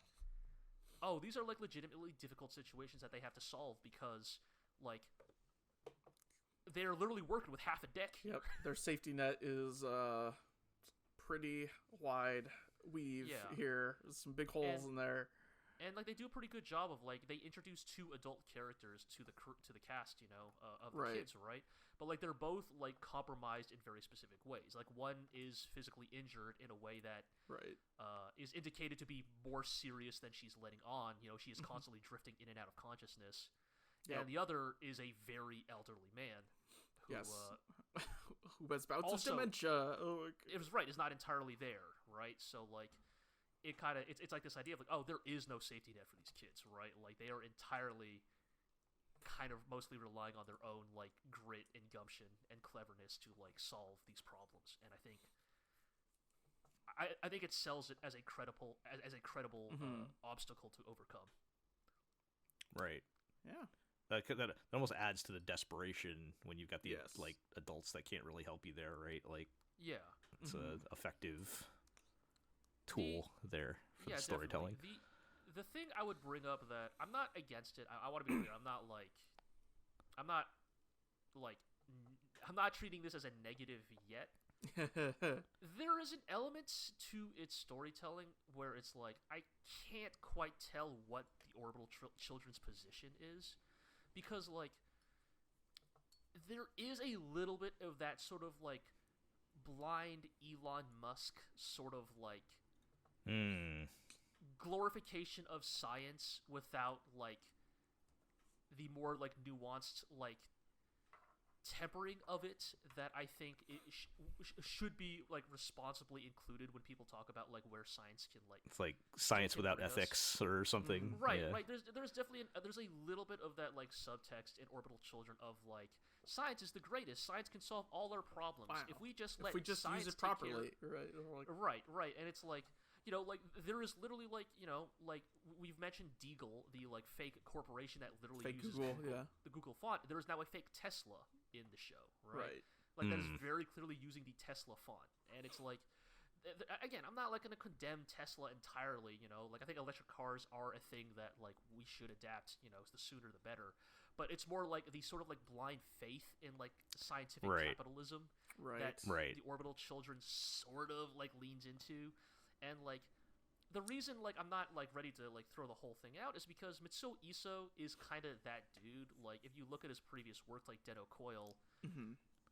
oh, these are like legitimately difficult situations that they have to solve because like they're literally working with half a deck here. Yep. Their safety net is pretty wide weave Yeah. here. There's some big holes in there. And like they do a pretty good job of like they introduce two adult characters to the cast, you know, of the Right. kids, right? But like they're both like compromised in very specific ways. Like one is physically injured in a way that Right. is indicated to be more serious than she's letting on. You know, she is constantly drifting in and out of consciousness. Yep. And the other is a very elderly man who, Yes. Who has bouts of also- dementia. Oh, it was right, is not entirely there, right? So like it kind of it's like this idea of like, oh, there is no safety net for these kids, right? Like they are entirely kind of mostly relying on their own like grit and gumption and cleverness to like solve these problems. And I think I think it sells it as a credible obstacle to overcome. Right. Yeah. That almost adds to the desperation when you've got the Yes. like adults that can't really help you there, right? Like Yeah. it's a effective tool there for the storytelling. Definitely. The thing I would bring up that I'm not against it. I want to be clear. I'm not treating this as a negative yet. There is an element to its storytelling where it's like I can't quite tell what the Orbital Children's position is, because like there is a little bit of that sort of like blind Elon Musk sort of like glorification of science without like the more like nuanced like tempering of it that I think it should be like responsibly included when people talk about like where science can like It's like science without ethics or something. Right, yeah. right. There's definitely there's a little bit of that like subtext in Orbital Children of like science is the greatest. Science can solve all our problems if we just science use it properly, right? Or like, right. And it's like, you know, like there is literally like, you know, like we've mentioned Deagle, the like fake corporation that literally fake uses Google, the Google font. There is now a fake Tesla in the show, right? Right. Like that is very clearly using the Tesla font, and it's like, again, I'm not like gonna condemn Tesla entirely. You know, like I think electric cars are a thing that like we should adapt. You know, the sooner the better. But it's more like the sort of like blind faith in like scientific capitalism that the Orbital Children sort of like leans into. And like the reason like I'm not like ready to like throw the whole thing out is because Mitsuo Iso is kind of that dude. Like if you look at his previous work like Dead Coil,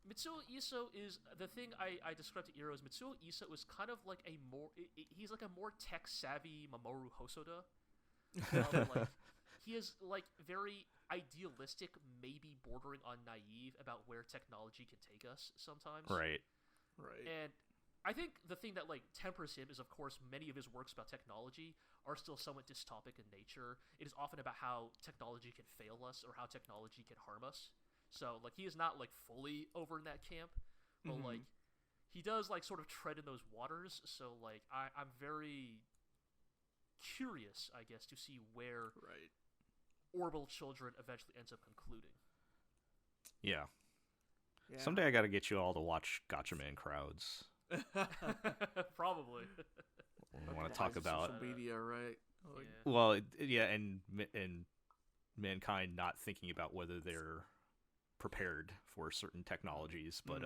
Mitsuo Iso is the thing I described to Iro as Mitsuo Iso is kind of like a more he's like a more tech savvy Mamoru Hosoda. Like he is like very idealistic, maybe bordering on naive about where technology can take us sometimes. Right. And I think the thing that like tempers him is, of course, many of his works about technology are still somewhat dystopic in nature. It is often about how technology can fail us or how technology can harm us. So like he is not like fully over in that camp, but like he does like sort of tread in those waters. So like I'm very curious, I guess, to see where Orbital Children eventually ends up concluding. Yeah. Someday I got to get you all to watch Gotcha Man Crowds. Probably. I want to talk about social media, right? Like, well, yeah, and mankind not thinking about whether they're prepared for certain technologies, but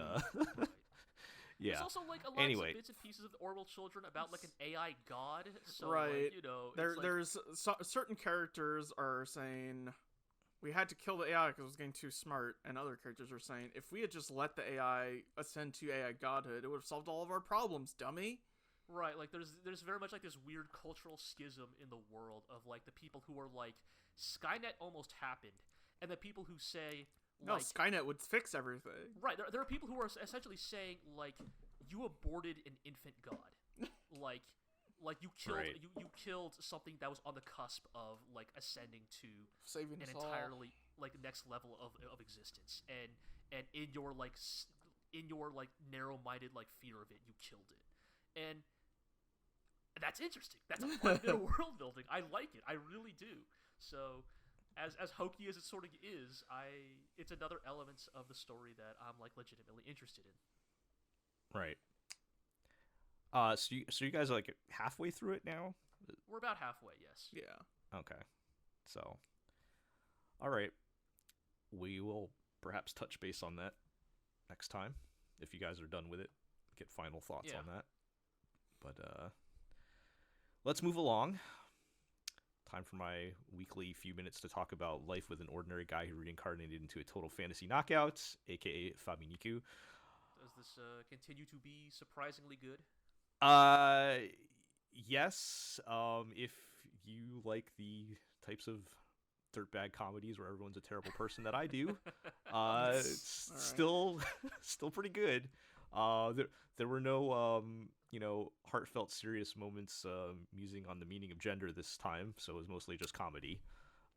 yeah. There's also like a lot of bits and pieces of the Orbital Children about like an AI god. So like, you know, there's certain characters are saying we had to kill the AI because it was getting too smart, and other characters are saying if we had just let the AI ascend to AI godhood, it would have solved all of our problems, dummy. Right, like there's very much like this weird cultural schism in the world of like the people who are like Skynet almost happened, and the people who say no, Skynet would fix everything. Right, there are people who are essentially saying like you aborted an infant god, like you killed you killed something that was on the cusp of like ascending to saving an us entirely like next level of existence, and in your like narrow-minded like fear of it, you killed it, and that's interesting. That's a fun bit of world building. I like it. I really do. So, as hokey as it sort of is, it's another element of the story that I'm like legitimately interested in. Right. So you guys are like halfway through it now? We're about halfway, yes. Yeah. Okay. So, all right. We will perhaps touch base on that next time if you guys are done with it. Get final thoughts on that. But let's move along. Time for my weekly few minutes to talk about life with an ordinary guy who reincarnated into a total fantasy knockout, aka Fabiniku. Does this continue to be surprisingly good? Yes. If you like the types of dirtbag comedies where everyone's a terrible person that I do, it's still pretty good. There were no heartfelt serious moments musing on the meaning of gender this time, so it was mostly just comedy.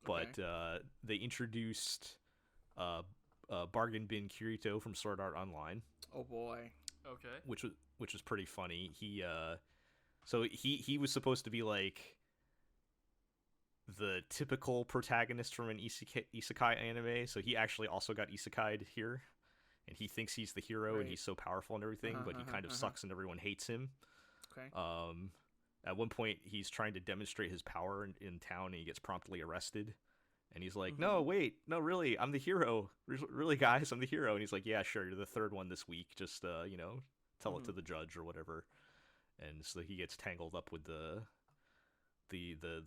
But they introduced Bargain Bin Kirito from Sword Art Online. Oh boy. Okay. Which was pretty funny. He So he was supposed to be like the typical protagonist from an isekai anime, so he actually also got isekai'd here, and he thinks he's the hero Right. and he's so powerful and everything, but he kind of sucks and everyone hates him. Okay. At one point, he's trying to demonstrate his power in town, and he gets promptly arrested. And he's like, no, wait, no, really, I'm the hero. Really, guys, I'm the hero. And he's like, yeah, sure, you're the third one this week. Just, tell it to the judge or whatever. And so he gets tangled up with the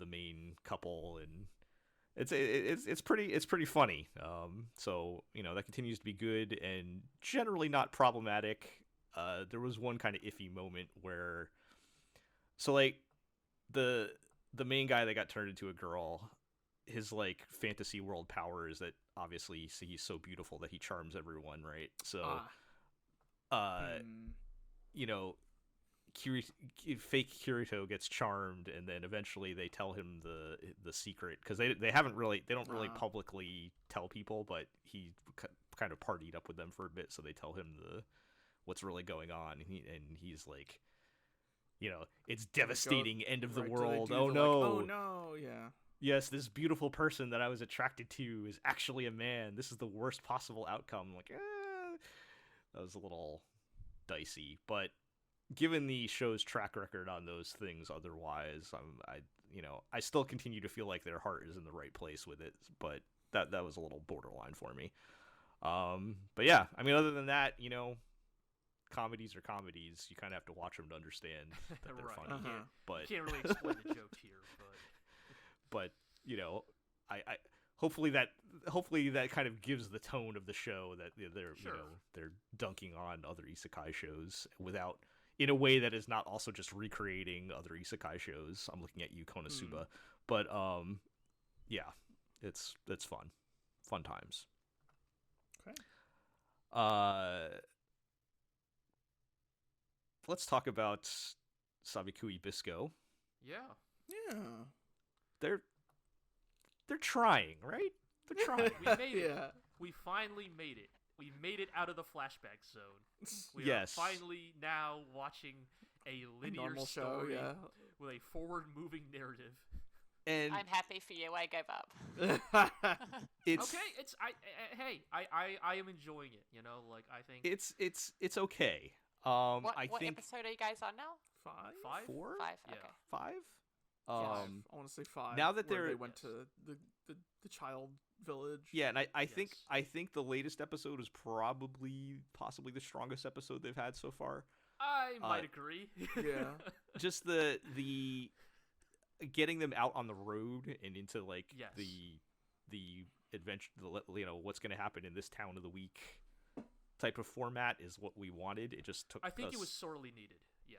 main couple, and it's pretty funny. So that continues to be good and generally not problematic. There was one kind of iffy moment where, so like the main guy that got turned into a girl, his like fantasy world power is that obviously he's so beautiful that he charms everyone, right? So fake Kirito gets charmed, and then eventually they tell him the secret, because they don't really publicly tell people, but he kind of partied up with them for a bit, so they tell him what's really going on, and he's like, it's devastating, end of the world. Oh no! Like, oh no! Yeah. Yes, this beautiful person that I was attracted to is actually a man. This is the worst possible outcome. Like, that was a little dicey, but given the show's track record on those things, otherwise, I still continue to feel like their heart is in the right place with it. But that was a little borderline for me. But yeah, I mean, other than that, comedies are comedies. You kind of have to watch them to understand that they're Right. funny. But You can't really explain the jokes here, but I hopefully that kind of gives the tone of the show, that they're Sure. They're dunking on other isekai shows without, in a way that is not also just recreating other isekai shows. I'm looking at you, Konosuba. But yeah, it's fun times. Okay. Let's talk about Sabikui Bisco. Yeah. They're trying, right? They're trying. We made it. Yeah. We finally made it. We made it out of the flashback zone. We Yes. are finally now watching a linear Normal show, story yeah. with a forward-moving narrative. And I'm happy for you. I gave up. it's Okay, I am enjoying it. Like I think it's okay. What I think episode are you guys on now? five. 4, Five. Yeah. Okay. 5. I want to say 5. now that where they're- they went to the child village. Yeah, and I Yes. think the latest episode is possibly the strongest episode they've had so far. I might agree. Yeah. Just the getting them out on the road and into like Yes. the adventure, what's going to happen in this town of the week type of format is what we wanted. It just took I think us, it was sorely needed. Yeah.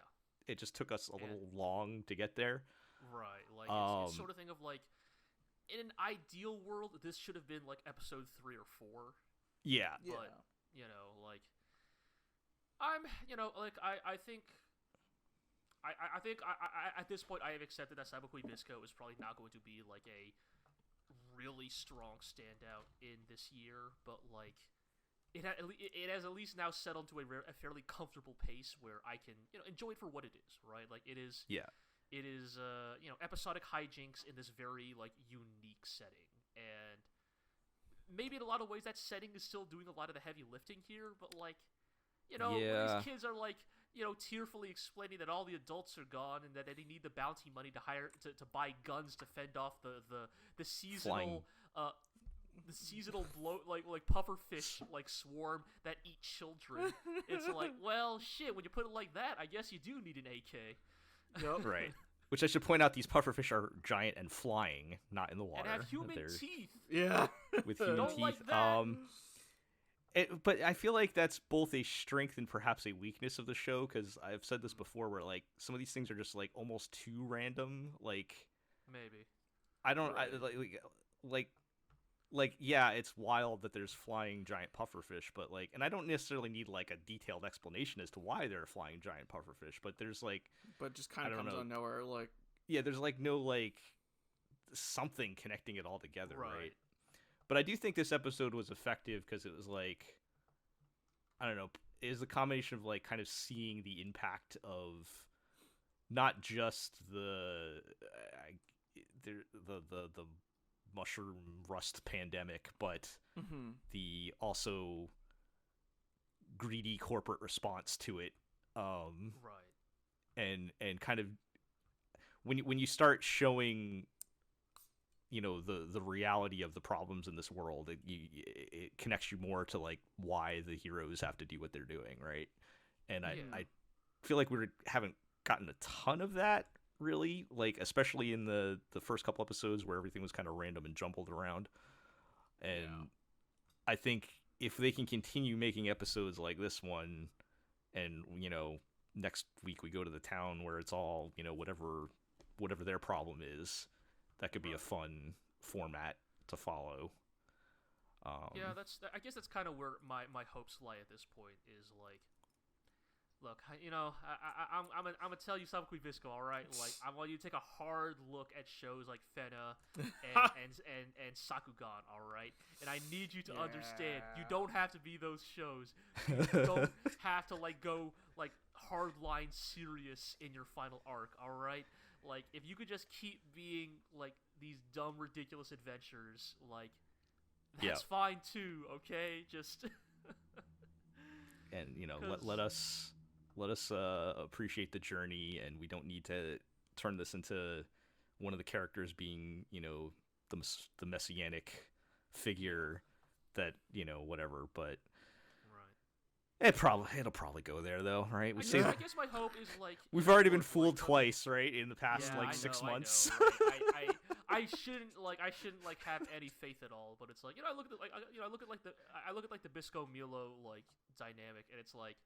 it just took us a little long to get there. Right. Like it's sort of thing of like, in an ideal world, this should have been like episode 3 or 4. Yeah. Yeah. But like I think at this point I have accepted that Sabikui Bisco is probably not going to be like a really strong standout in this year, but like it has at least now settled to a fairly comfortable pace where I can enjoy it for what it is, right? Like it is episodic hijinks in this very like unique setting, and maybe in a lot of ways that setting is still doing a lot of the heavy lifting here, but like when Yeah. these kids are like tearfully explaining that all the adults are gone and that they need the bounty money to buy guns to fend off the seasonal the seasonal like pufferfish like swarm that eat children. It's like, well, shit, when you put it like that, I guess you do need an AK. Yep. Right. Which I should point out, these pufferfish are giant and flying, not in the water. And have human They're teeth. Yeah. with human Don't teeth. like that. But I feel like that's both a strength and perhaps a weakness of the show, because I've said this before, where like some of these things are just like almost too random. Like Maybe. I don't Right. like yeah, it's wild that there's flying giant pufferfish, but like, and I don't necessarily need like a detailed explanation as to why there are flying giant pufferfish, but there's like, But just kind I of don't comes know. out of nowhere. Like, yeah, there's like no like something connecting it all together, right? Right. But I do think this episode was effective because it was like, I don't know, it was a combination of like kind of seeing the impact of not just the mushroom rust pandemic, but the also greedy corporate response to it. Right. And kind of when you start showing, the reality of the problems in this world, it connects you more to like why the heroes have to do what they're doing, right? And I feel like we haven't gotten a ton of that, really, like especially in the first couple episodes where everything was kind of random and jumbled around. And I think if they can continue making episodes like this one, and next week we go to the town where it's all whatever their problem is, that could be a fun format to follow. I guess that's kind of where my hopes lie at this point. Is like, look, I'm gonna tell you, Sabikui Bisco, all right? Like, I want you to take a hard look at shows like Fena and Sakugan, all right? And I need you to understand, you don't have to be those shows. You don't have to like go like hardline serious in your final arc, all right? Like, if you could just keep being like these dumb, ridiculous adventures, like that's fine too, okay? Just and let us appreciate the journey, and we don't need to turn this into one of the characters being the messianic figure that whatever. But it'll probably go there though, right? I guess my hope is like we've already been fooled twice, right, in the past 6 months. I know, right? I shouldn't have any faith at all, but it's like I look at the Bisco Milo like dynamic, and it's like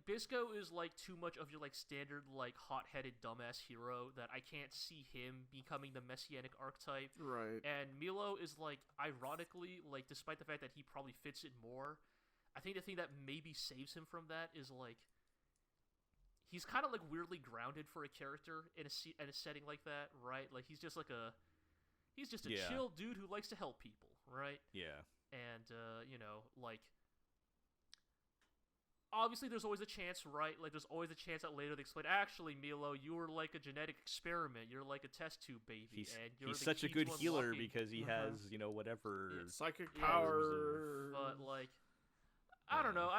Bisco is like too much of your like standard like hot-headed dumbass hero that I can't see him becoming the messianic archetype. Right. And Milo is like, ironically, like despite the fact that he probably fits it more, I think the thing that maybe saves him from that is like he's kind of like weirdly grounded for a character in a setting like that, right? Like he's just a chill dude who likes to help people, right? Yeah. And like obviously there's always a chance, right? Like there's always a chance that later they explain, actually, Milo, you were like a genetic experiment. You're like a test tube baby. He's such a good healer because he has, whatever psychic power. But like I don't know.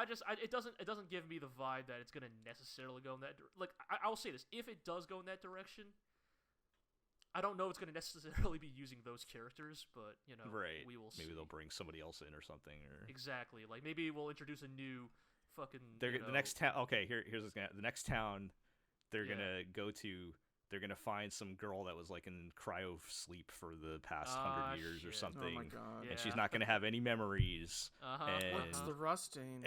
It doesn't give me the vibe that it's gonna necessarily go in that. Like I will say this: if it does go in that direction, I don't know if it's gonna necessarily be using those characters, but right. We will see. Maybe they'll bring somebody else in or something. Or exactly. Like maybe we'll introduce a new fucking. The next town. Okay, here's the next town. They're gonna go to. They're gonna find some girl that was like in cryo sleep for the past 100 years or something. Oh my god! And she's not gonna have any memories. And, what's the rusting?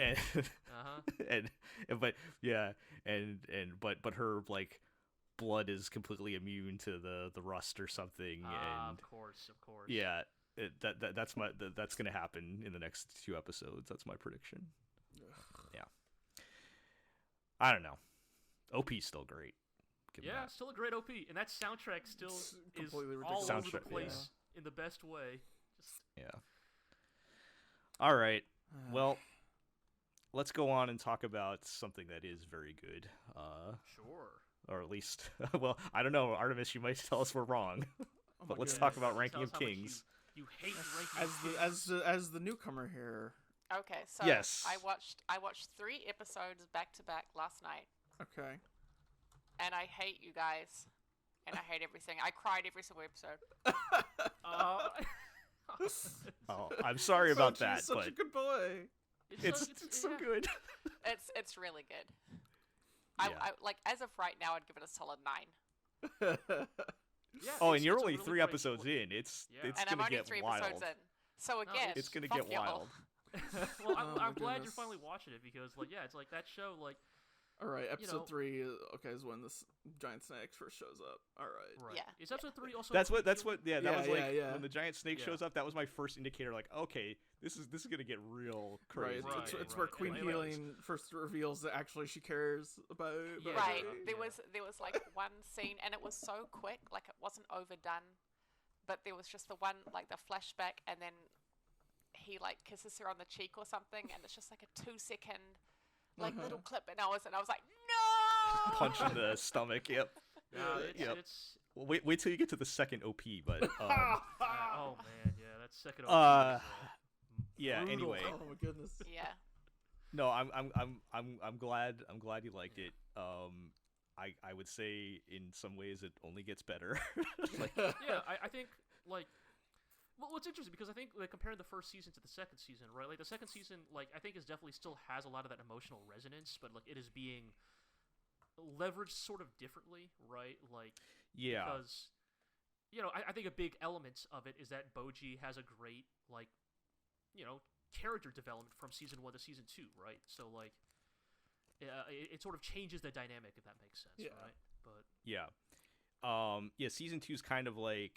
But her like blood is completely immune to the rust or something. And of course. Yeah, that's gonna happen in the next 2 episodes. That's my prediction. Yeah. I don't know. OP's still great. Still a great OP, and that soundtrack still is all over the place in the best way. All right. Well, let's go on and talk about something that is very good. Sure. Or at least, well, I don't know, Artemis, you might tell us we're wrong. But let's talk about Ranking of Kings. You hate Ranking of Kings. As the newcomer here. Okay, so yes. I watched 3 episodes back to back last night. Okay. And I hate you guys. And I hate everything. I cried every single episode. Oh, I'm sorry about that, such but a good boy. It's so good. It's really good. I like as of right now, I'd give it a solid 9. And you're only 3 episodes in. It's and gonna I'm only get 3 wild. episodes in. So again, it's gonna fuck get y'all. wild. Well, I'm glad you're finally watching it because, like, it's like that show, like. All right, episode 3. Okay, is when this giant snake first shows up. All right. Yeah. Is episode 3 also? That was when the giant snake Yeah. shows up. That was my first indicator. Like, okay, this is gonna get real crazy. Right. It's where Queen Healing first reveals that actually she cares about. Right. Yeah. There was like one scene, and it was so quick, like it wasn't overdone, but there was just the one like the flashback, and then he like kisses her on the cheek or something, and it's just like a 2-second. Like little clip, and I was like, no. punch in the stomach. Yep. No, it's Well, wait till you get to the second OP, but oh man, yeah, that's second. yeah. Brutal. Anyway, Oh my goodness. Yeah. no, I'm glad you liked it. I would say in some ways it only gets better. Like, Yeah, I think like. Well, it's interesting because I think like comparing the first season to the second season, right? Like the second season, like I think is definitely still has a lot of that emotional resonance, but like it is being leveraged sort of differently, right? Like yeah. because I think a big element of it is that Boji has a great like character development from season 1 to season 2, right? So like it sort of changes the dynamic, if that makes sense, Yeah. right? But Yeah. Yeah, season 2 is kind of like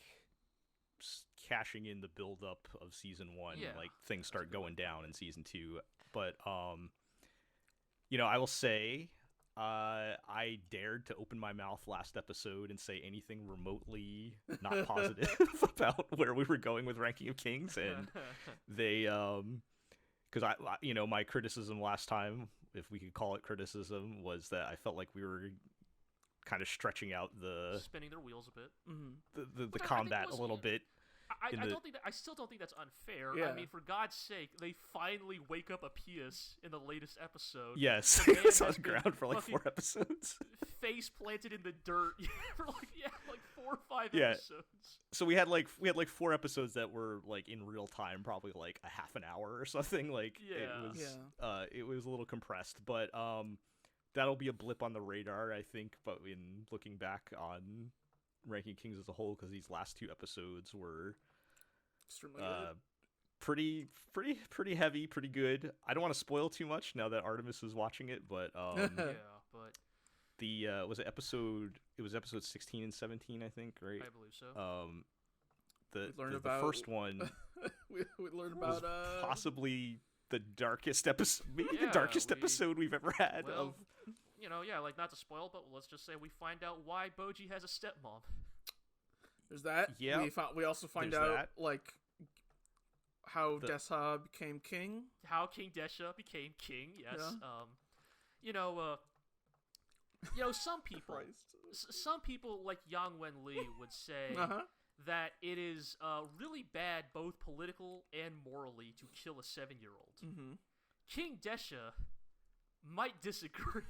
cashing in the build up of season 1. Yeah, Like things that's a start good going down in season 2. But I will say I dared to open my mouth last episode and say anything remotely not positive about where we were going with Ranking of Kings, and they because my criticism last time, if we could call it criticism, was that I felt like we were kind of stretching out the spinning their wheels a bit. the Which I think combat a was- little bit. I still don't think that's unfair. Yeah. I mean, for God's sake, they finally wake up Appius in the latest episode. Yes, The man it's on has the been ground for like fucking 4 episodes. Face planted in the dirt for like 4 or 5 Yeah. episodes. So we had like 4 episodes that were like in real time, probably like a half an hour or something. Like Yeah. it was a little compressed, but that'll be a blip on the radar, I think. But in looking back on Ranking Kings as a whole, because these last 2 episodes were Extremely good. pretty heavy, pretty good. I don't want to spoil too much now that Artemis is watching it, but Yeah, but the was episode 16 and 17, I think, right? I believe so. The first one we learned was about possibly the darkest episode, maybe the Yeah, darkest we- episode we've ever had. Well, like not to spoil, but let's just say we find out why Boji has a stepmom. There's that. Yeah. We also find There's out that. like how The- Dessa became king. How King Desha became king. Yes. Yeah. Some people, Christ. some people like Yang Wen Li would say Uh-huh. that it is really bad, both political and morally, to kill a 7-year-old. Mm-hmm. King Desha might disagree.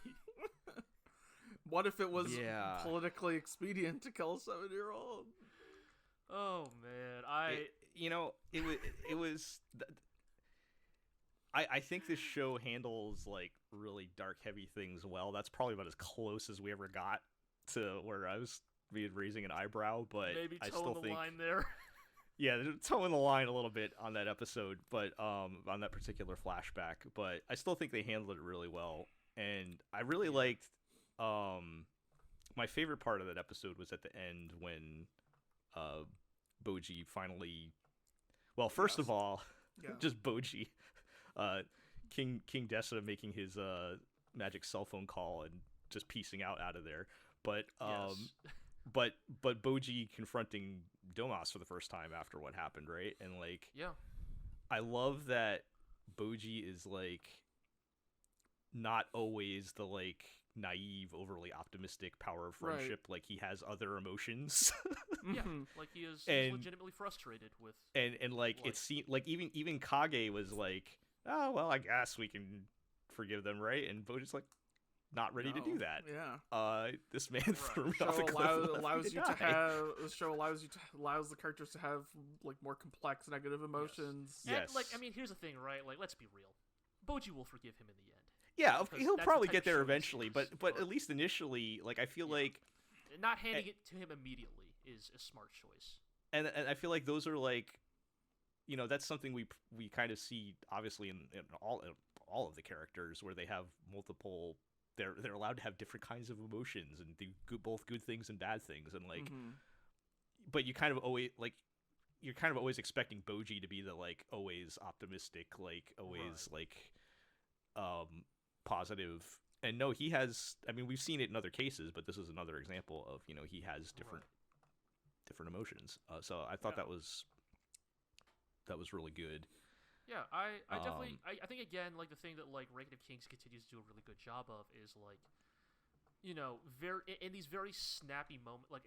What if it was Yeah. politically expedient to kill a 7-year-old? Oh man, It was. I think this show handles like really dark, heavy things well. That's probably about as close as we ever got to where I was raising an eyebrow, but maybe I toe still the think line there. yeah, they're towing the line a little bit on that episode, but on that particular flashback. But I still think they handled it really well, and I really liked. My favorite part of that episode was at the end when Boji finally. Well, first of all, Yeah. just Boji, King Dessa making his magic cell phone call and just piecing out of there. But Yes. but Boji confronting Domas for the first time after what happened, right? And like, Yeah. I love that Boji is like not always the like naive, overly optimistic power of Right. friendship. Like he has other emotions. Yeah, Mhm. like he's And- legitimately frustrated with. and like Like- it seemed like even Kage was like, oh well, I guess we can forgive them, right? And Boji's like not ready to do No. that. Yeah. This man threw me Show off a cliff. and left me allows you to die. have the show allows the characters to have like more complex negative emotions. Yeah. And, like, I Yes. mean, here's the thing, right? Like, let's be real. Boji will forgive him in the end. Yeah, because he'll that's the probably type get of there show this eventually, is, but but- at least initially, like I feel Yeah. like, Not handing it to him immediately is a smart choice. and I feel like those are like, that's something we kind of see obviously in all of the characters where they have multiple. They're allowed to have different kinds of emotions and do both good things and bad things, and like, Mhm. but you kind of always like. You're kind of always expecting Boji to be the like always optimistic, like always like positive. And no, he has. I mean, we've seen it in other cases, but this is another example of he has different emotions. So I thought Yeah. that was really good. Yeah, I definitely, Um, I think again, like the thing that like Ranking of Kings continues to do a really good job of is like you know, in these very snappy moments, like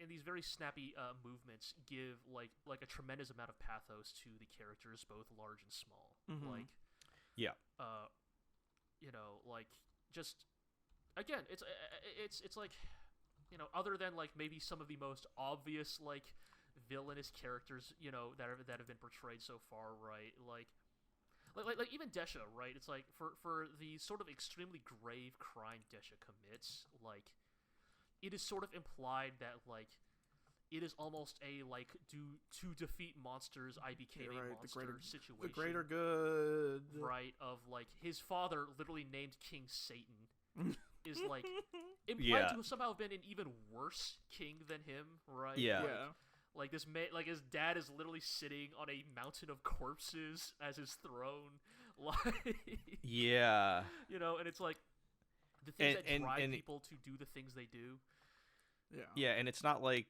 in these very snappy movements, give like a tremendous amount of pathos to the characters, both large and small. Mhm. Like, Yeah. you know, like just again, it's like, you know, other than like maybe some of the most obvious like villainous characters, you know, that have been portrayed so far, right? Like even Desha, right? It's like for the sort of extremely grave crime Desha commits, like it is sort of implied that like it is almost a like to defeat monsters I became a monster situation. The greater good. Right, of like his father literally named King Satan is like implied Yeah. to have somehow been an even worse king than him, right? Yeah. Like this man, like his dad is literally sitting on a mountain of corpses as his throne, like Yeah. you know, and it's like the things that drive and people to do the things they do. Yeah. Yeah, and it's not like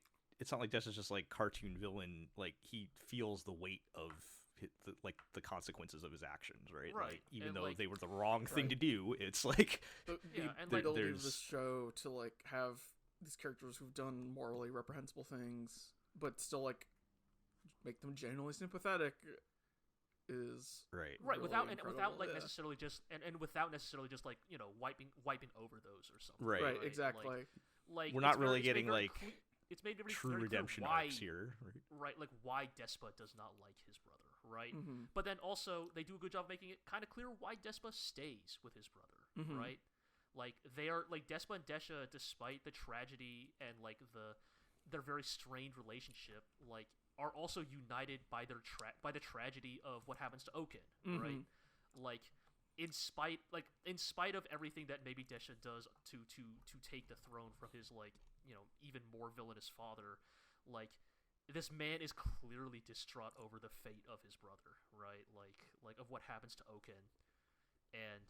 this is just like cartoon villain. Like he feels the weight of the consequences of his actions, right? Right. Like even And, though like- they were the wrong thing Right. to do, it's like The and, the like, ability of there's- this show to like have these characters who've done morally reprehensible things, but still like make them genuinely sympathetic is right. Right, really without incredible, like yeah. necessarily just and without necessarily just like, you know, wiping over those or something. Right. right, exactly. Like We're not it's really it's made getting, very like, it's made very, True very clear redemption why, arcs here, right? right? Like why Despa does not like his brother, right? Mhm. But then also they do a good job making it kind of clear why Despa stays with his brother, Mhm. right? Like they are like Despa and Desha, despite the tragedy and like their very strained relationship, like are also united by by the tragedy of what happens to Oken, right? Mhm. Like in spite of everything that maybe Desha does to take the throne from his like, you know, even more villainous father, like this man is clearly distraught over the fate of his brother, right? Like of what happens to Oken, and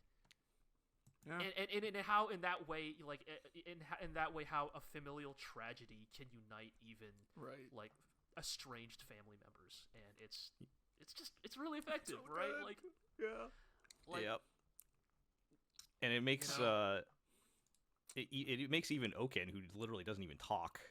Yeah. and in how in that way, like in that way, how a familial tragedy can unite even Right. like estranged family members, and it's really effective, So right? good. Like Yeah. Yep. And it makes You know? it makes even Oken, who literally doesn't even talk,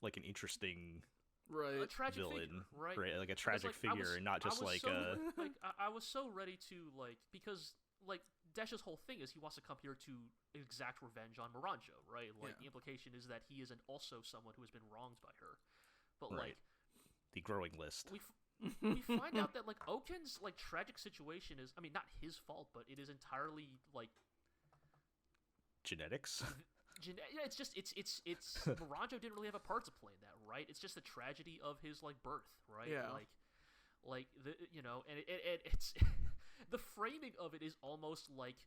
like an interesting a Right. tragic villain, figure, right? Like a Because, tragic like, I figure, was- and not I just was like so, like I was so ready to like, because like Desha's whole thing is he wants to come here to exact revenge on Moranjo, right? Like Yeah. the implication is that he is also someone who has been wronged by her, but Right. like the growing list. we find out that like Oken's like tragic situation is, I mean, not his fault, but it is entirely like Genetics. yeah, it's just it's Moranjo didn't really have a part to play in that, right? It's just the tragedy of his like birth, right? Yeah. Like the, you know, and it's the framing of it is almost like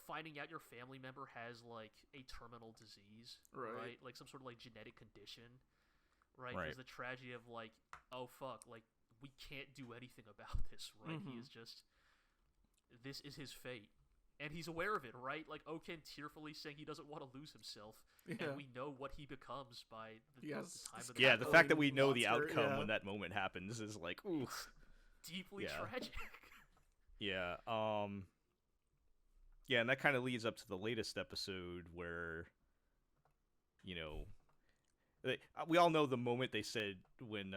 finding out your family member has like a terminal disease, Right. Like some sort of like genetic condition, right? Right. There's the tragedy of like, oh fuck, like we can't do anything about this, right? He Mhm. is just, this is his fate. And he's aware of it, right? Like Oken tearfully saying he doesn't want to lose himself, Yeah. and we know what he becomes by the Yes. time of the Yeah, the battle. fact that we know the Monster, outcome yeah. when that moment happens is like, ooh. Deeply Yeah. tragic. Yeah. Yeah, and that kind of leads up to the latest episode where, you know, we all know the moment they said when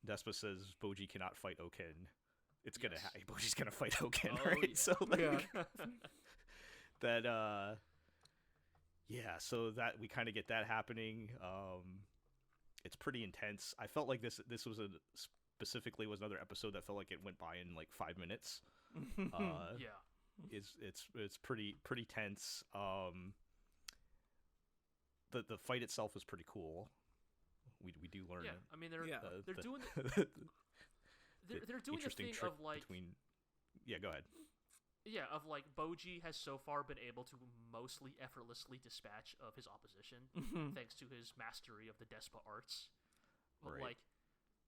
Despa says Boji cannot fight Oken. It's gonna Yes. Boji's gonna fight Oken, Oh, right? yeah. So like Yeah. that yeah, so that we kind of get that happening. It's pretty intense. I felt like this was specifically was another episode that felt like it went by in like 5 minutes. Yeah. It's pretty tense. The fight itself is pretty cool. We do learn Yeah. I mean, they're Yeah. they're the- doing the they're doing a interesting thing trick of like between. Yeah, go ahead. yeah, of like Boji has so far been able to mostly effortlessly dispatch of his opposition thanks to his mastery of the Despa arts. But Right. like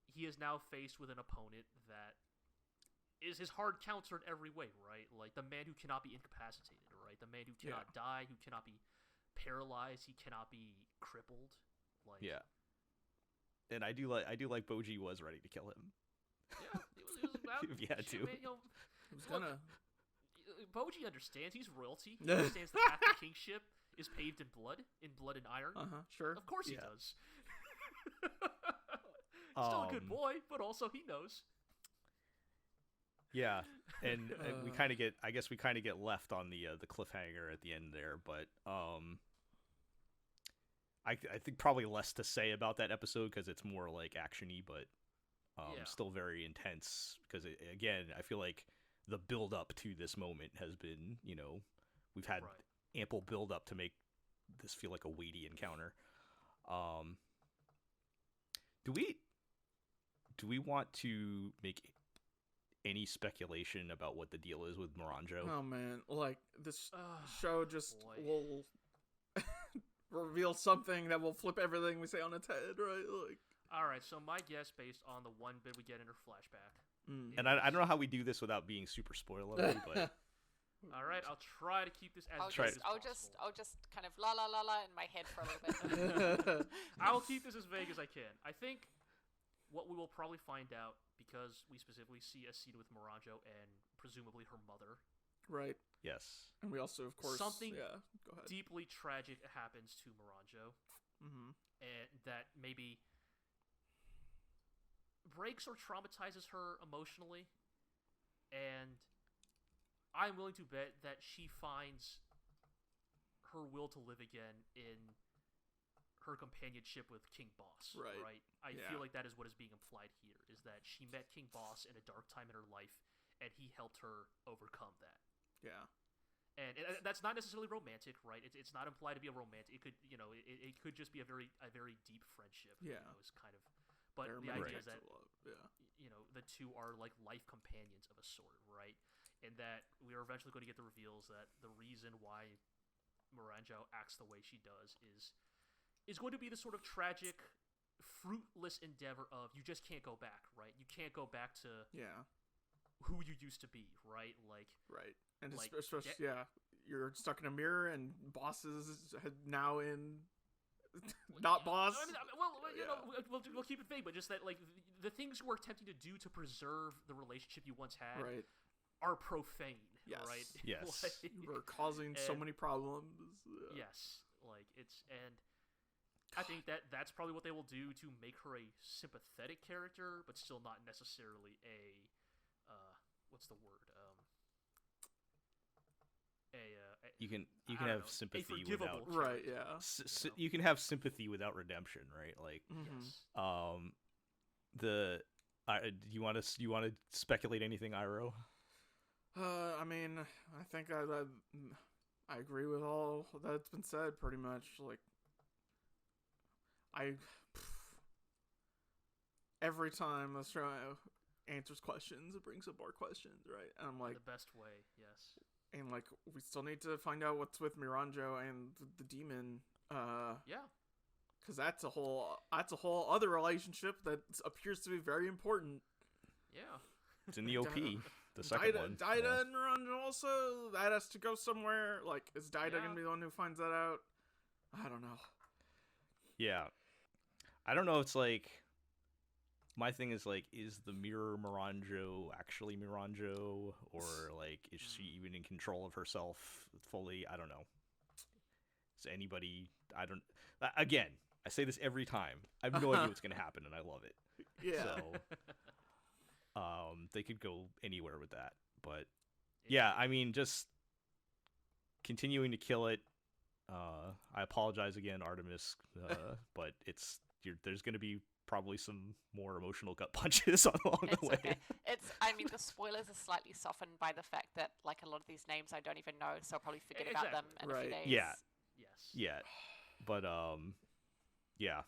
he is now faced with an opponent that is his hard counter in every way, right? Like the man who cannot be incapacitated, right? The man who cannot die, who cannot be paralyzed, he cannot be crippled. Like Yeah, and I do like Boji was ready to kill him. yeah, it was about If you had shit, to. man, you know, It was look, gonna. Boji understands he's royalty. He understands the path to kingship is paved in blood and iron. Sure. Of course he Yeah. does. Still a good boy, but also he knows. Yeah, and we kind of get, I guess we kind of get left on the cliffhanger at the end there, but I think probably less to say about that episode because it's more like actiony, but still very intense because again, I feel like the build up to this moment has been, we've had ample build up to make this feel like a weighty encounter. Do we want to make any speculation about what the deal is with Miranjo? Oh man, like this show just boy. will reveal something that will flip everything we say on its head, right? Like, All right, so my guess, based on the one bit we get in her flashback, and I don't know how we do this without being super spoilery, but all right, I'll try to keep this as I'll vague as I'll possible. just kind of la la la la in my head for a little bit. I'll keep this as vague as I can. I think what we will probably find out, because we specifically see a scene with Miranjo and presumably her mother, right. yes. And we also, of course, Something yeah, go ahead. deeply tragic happens to Miranjo, and that maybe breaks or traumatizes her emotionally, and I'm willing to bet that she finds her will to live again in her companionship with King Boss. Right. I Yeah. feel like that is what is being implied here, is that she met King Boss in a dark time in her life, and he helped her overcome that. Yeah. And that's not necessarily romantic, right? It's not implied to be a romantic. It could, it could just be a very deep friendship. Yeah. It's kind of, but They're the meant idea to is that love. Yeah. the two are like life companions of a sort, right? And that we are eventually going to get the reveals that the reason why Miranjo acts the way she does is going to be the sort of tragic, fruitless endeavor of you just can't go back, right? You can't go back to who you used to be, right? Like, right. And like, especially, you're stuck in a mirror, and bosses now in not boss. I mean, we'll keep it vague, but just that, like, the things we're attempting to do to preserve the relationship you once had right. are profane, Yes. right? Yes. Like, We're causing so many problems. yes, like and I think that's probably what they will do to make her a sympathetic character, but still not necessarily a what's the word? You can I have don't know, sympathy a forgivable without Right, character, yeah. you can have sympathy without redemption, right? Like Yes. do you want to speculate anything, Iro? I mean, I think I agree with all that's been said, pretty much. Like, every time the show answers questions, it brings up more questions, right? And I'm like, The best way, yes. and like, we still need to find out what's with Miranjo and the demon. Yeah. Because that's a whole other relationship that appears to be very important. Yeah. It's in the OP, the second one. Daida Yeah. and Miranjo also, that has to go somewhere. Like, is Daida Yeah. gonna be the one who finds that out? I don't know. Yeah. I don't know. It's like, my thing is like, is the mirror Miranjo actually Miranjo, or like, is she even in control of herself fully? I don't know. Is anybody? I don't. Again, I say this every time. I have no idea what's gonna happen, and I love it. Yeah. So, they could go anywhere with that, but yeah, I mean, just continuing to kill it. I apologize again, Artemis, but there's going to be probably some more emotional gut punches along It's the way. okay. I mean, the spoilers are slightly softened by the fact that, like, a lot of these names I don't even know, so I'll probably forget about them in a few Right. days. Yeah. Yes. Yeah, but yeah,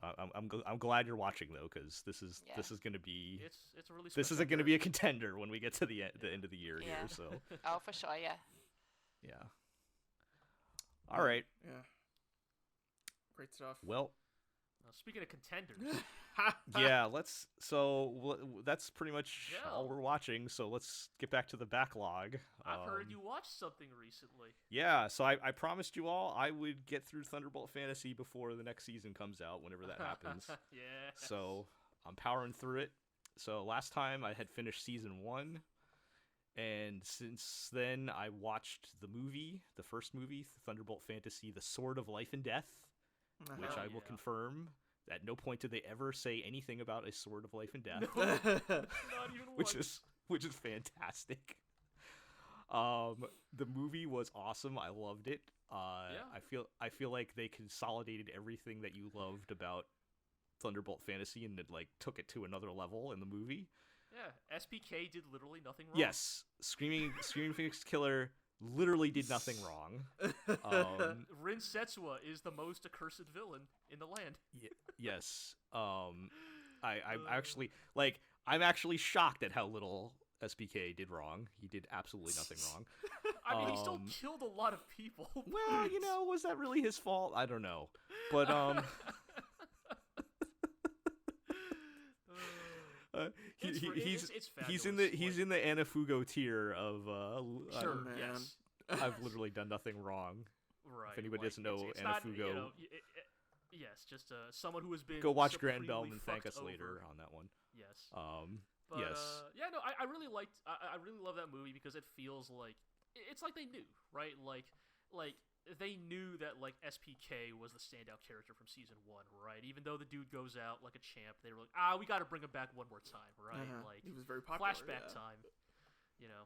I'm glad you're watching though, because this is going to be It's a really this isn't going to be a contender when we get to the end of the year Yeah. here. So Oh, for sure, yeah. yeah. All right. Yeah. Great stuff. Well, Now, speaking of contenders, yeah, that's pretty much Yeah. all we're watching, so let's get back to the backlog. I've heard you watched something recently. Yeah, so I promised you all I would get through Thunderbolt Fantasy before the next season comes out, whenever that happens. Yeah. So I'm powering through it. So last time I had finished season 1, And since then, I watched the first movie, Thunderbolt Fantasy: The Sword of Life and Death, which Hell I will yeah. confirm. At no point did they ever say anything about a sword of life and death, No, not even which once. which is fantastic. The movie was awesome. I loved it. Yeah. I feel like they consolidated everything that you loved about Thunderbolt Fantasy and it like took it to another level in the movie. Yeah, SPK did literally nothing wrong. Yes, Screaming Phoenix Killer literally did nothing wrong. Rin Setsua is the most accursed villain in the land. Yes. I'm actually like I'm actually shocked at how little SPK did wrong. He did absolutely nothing wrong. I mean, he still killed a lot of people. Well, you know, was that really his fault? I don't know. But he's in the Anafugo tier of Sure, man. yes. I've literally done nothing wrong. Right. If anybody like, doesn't know it's not, Anafugo, you know, yes, just someone who has been go watch Grand supremely Belm and thank fucked us later over. on that one. Yes. But, yes. yeah, no, I really liked. I really love that movie because it feels like it's like they knew, right? Like they knew that like SPK was the standout character from season 1, right? Even though the dude goes out like a champ, they were like, we got to bring him back one more time, right? Like he was very popular. flashback time, you know.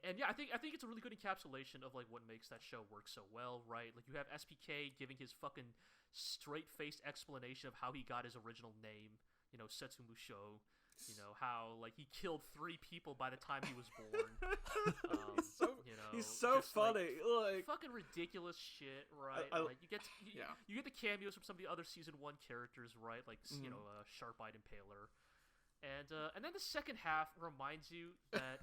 And yeah, I think it's a really good encapsulation of like what makes that show work so well, right? Like you have SPK giving his fucking straight-faced explanation of how he got his original name, you know, Setsumu Sho. You know how like he killed 3 people by the time he was born. He's so funny. Like fucking ridiculous shit, right? Like you get the cameos from some of the other season 1 characters, right? Like you know, Sharp-Eyed Impaler, and then the second half reminds you that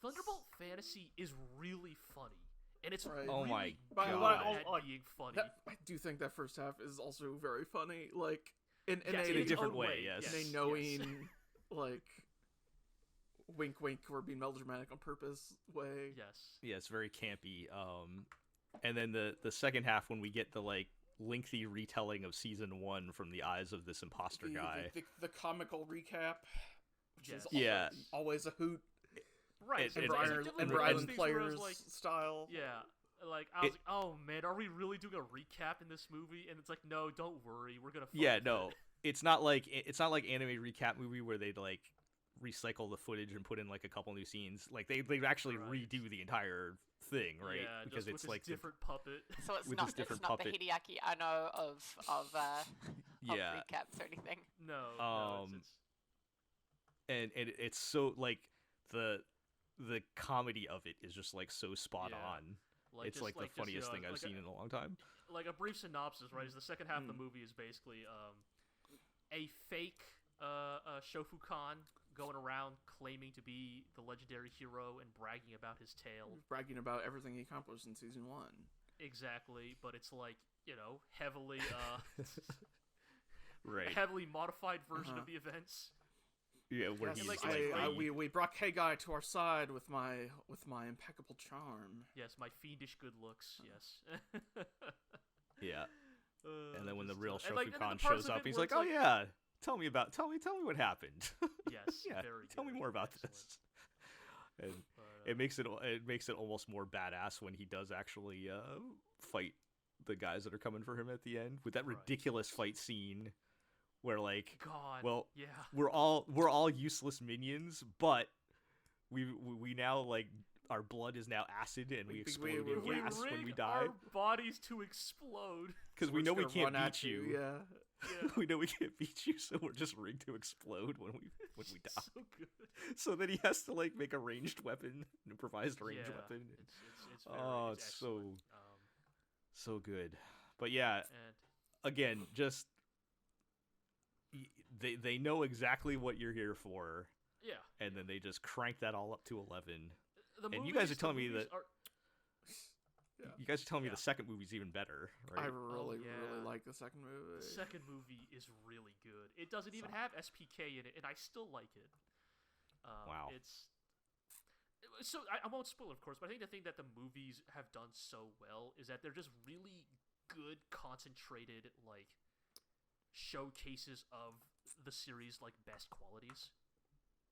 Thunderbolt Fantasy is really funny. And it's Right. Oh my good God. at being funny. I do think that first half is also very funny. Like in Yes, in a its different own way, yes. in a knowing, like, wink, wink, we're being melodramatic on purpose way. Yes. Yeah, it's very campy. And then the second half when we get the like lengthy retelling of season 1 from the eyes of this imposter guy. The comical recap, which Yes. is Yeah. always a hoot. Right. It- so it- it's Brian definitely and one of Brian those things where I was players like, style. yeah. Like I was like, oh man, are we really doing a recap in this movie? And it's like, no, don't worry, we're gonna. Yeah, with no. it. It's not like anime recap movie where they'd like recycle the footage and put in like a couple new scenes. Like they actually Right. redo the entire thing, right? Yeah, because just it's with like this different puppet. So it's With not this different the puppet. Hideaki Anno of yeah. recaps or anything. No, And it's so like the comedy of it is just like so spot Yeah. on. It's like the funniest thing I've seen in a long time. Like a brief synopsis, right? Is the second half of the movie is basically a fake Shofukan going around claiming to be the legendary hero and bragging about his tale. Bragging about everything he accomplished in season 1. Exactly, but it's like, you know, heavily Right. heavily modified version of the events. Yeah, where Yes, he's like, like, we brought K-Guy to our side with my impeccable charm. Yes, my fiendish good looks. Yes. yeah. And then when the real and, like, and then Shofukan the parts shows of up, it he's where like, it's "Oh yeah, tell me what happened." Yes, yeah, very tell me good. more about Excellent. this. And But, it makes it almost more badass when he does actually fight the guys that are coming for him at the end with that Right. ridiculous fight scene where like, God. well, yeah. we're all useless minions, but we now like our blood is now acid and we explode in we gas when rig we die our bodies to explode. because So we we're know just we gonna can't run beat at you. Yeah. Yeah. We know we can't beat you, so we're just rigged to explode when we die. So good. So then he has to like make a ranged weapon, an improvised ranged Yeah, weapon. It's Oh, very, it's excellent. so good. But yeah, And again, just they know exactly what you're here for, yeah, and then they just crank that all up to 11. the and you movies- guys are the telling me movies that- are- You guys are telling me Yeah. the second movie's even better, right? I really yeah. like the second movie. the second movie is really good. It doesn't even have SPK in it, and I still like it. Wow. It's so I won't spoil it, of course, but I think the thing that the movies have done so well is that they're just really good, concentrated, like showcases of the series' like best qualities.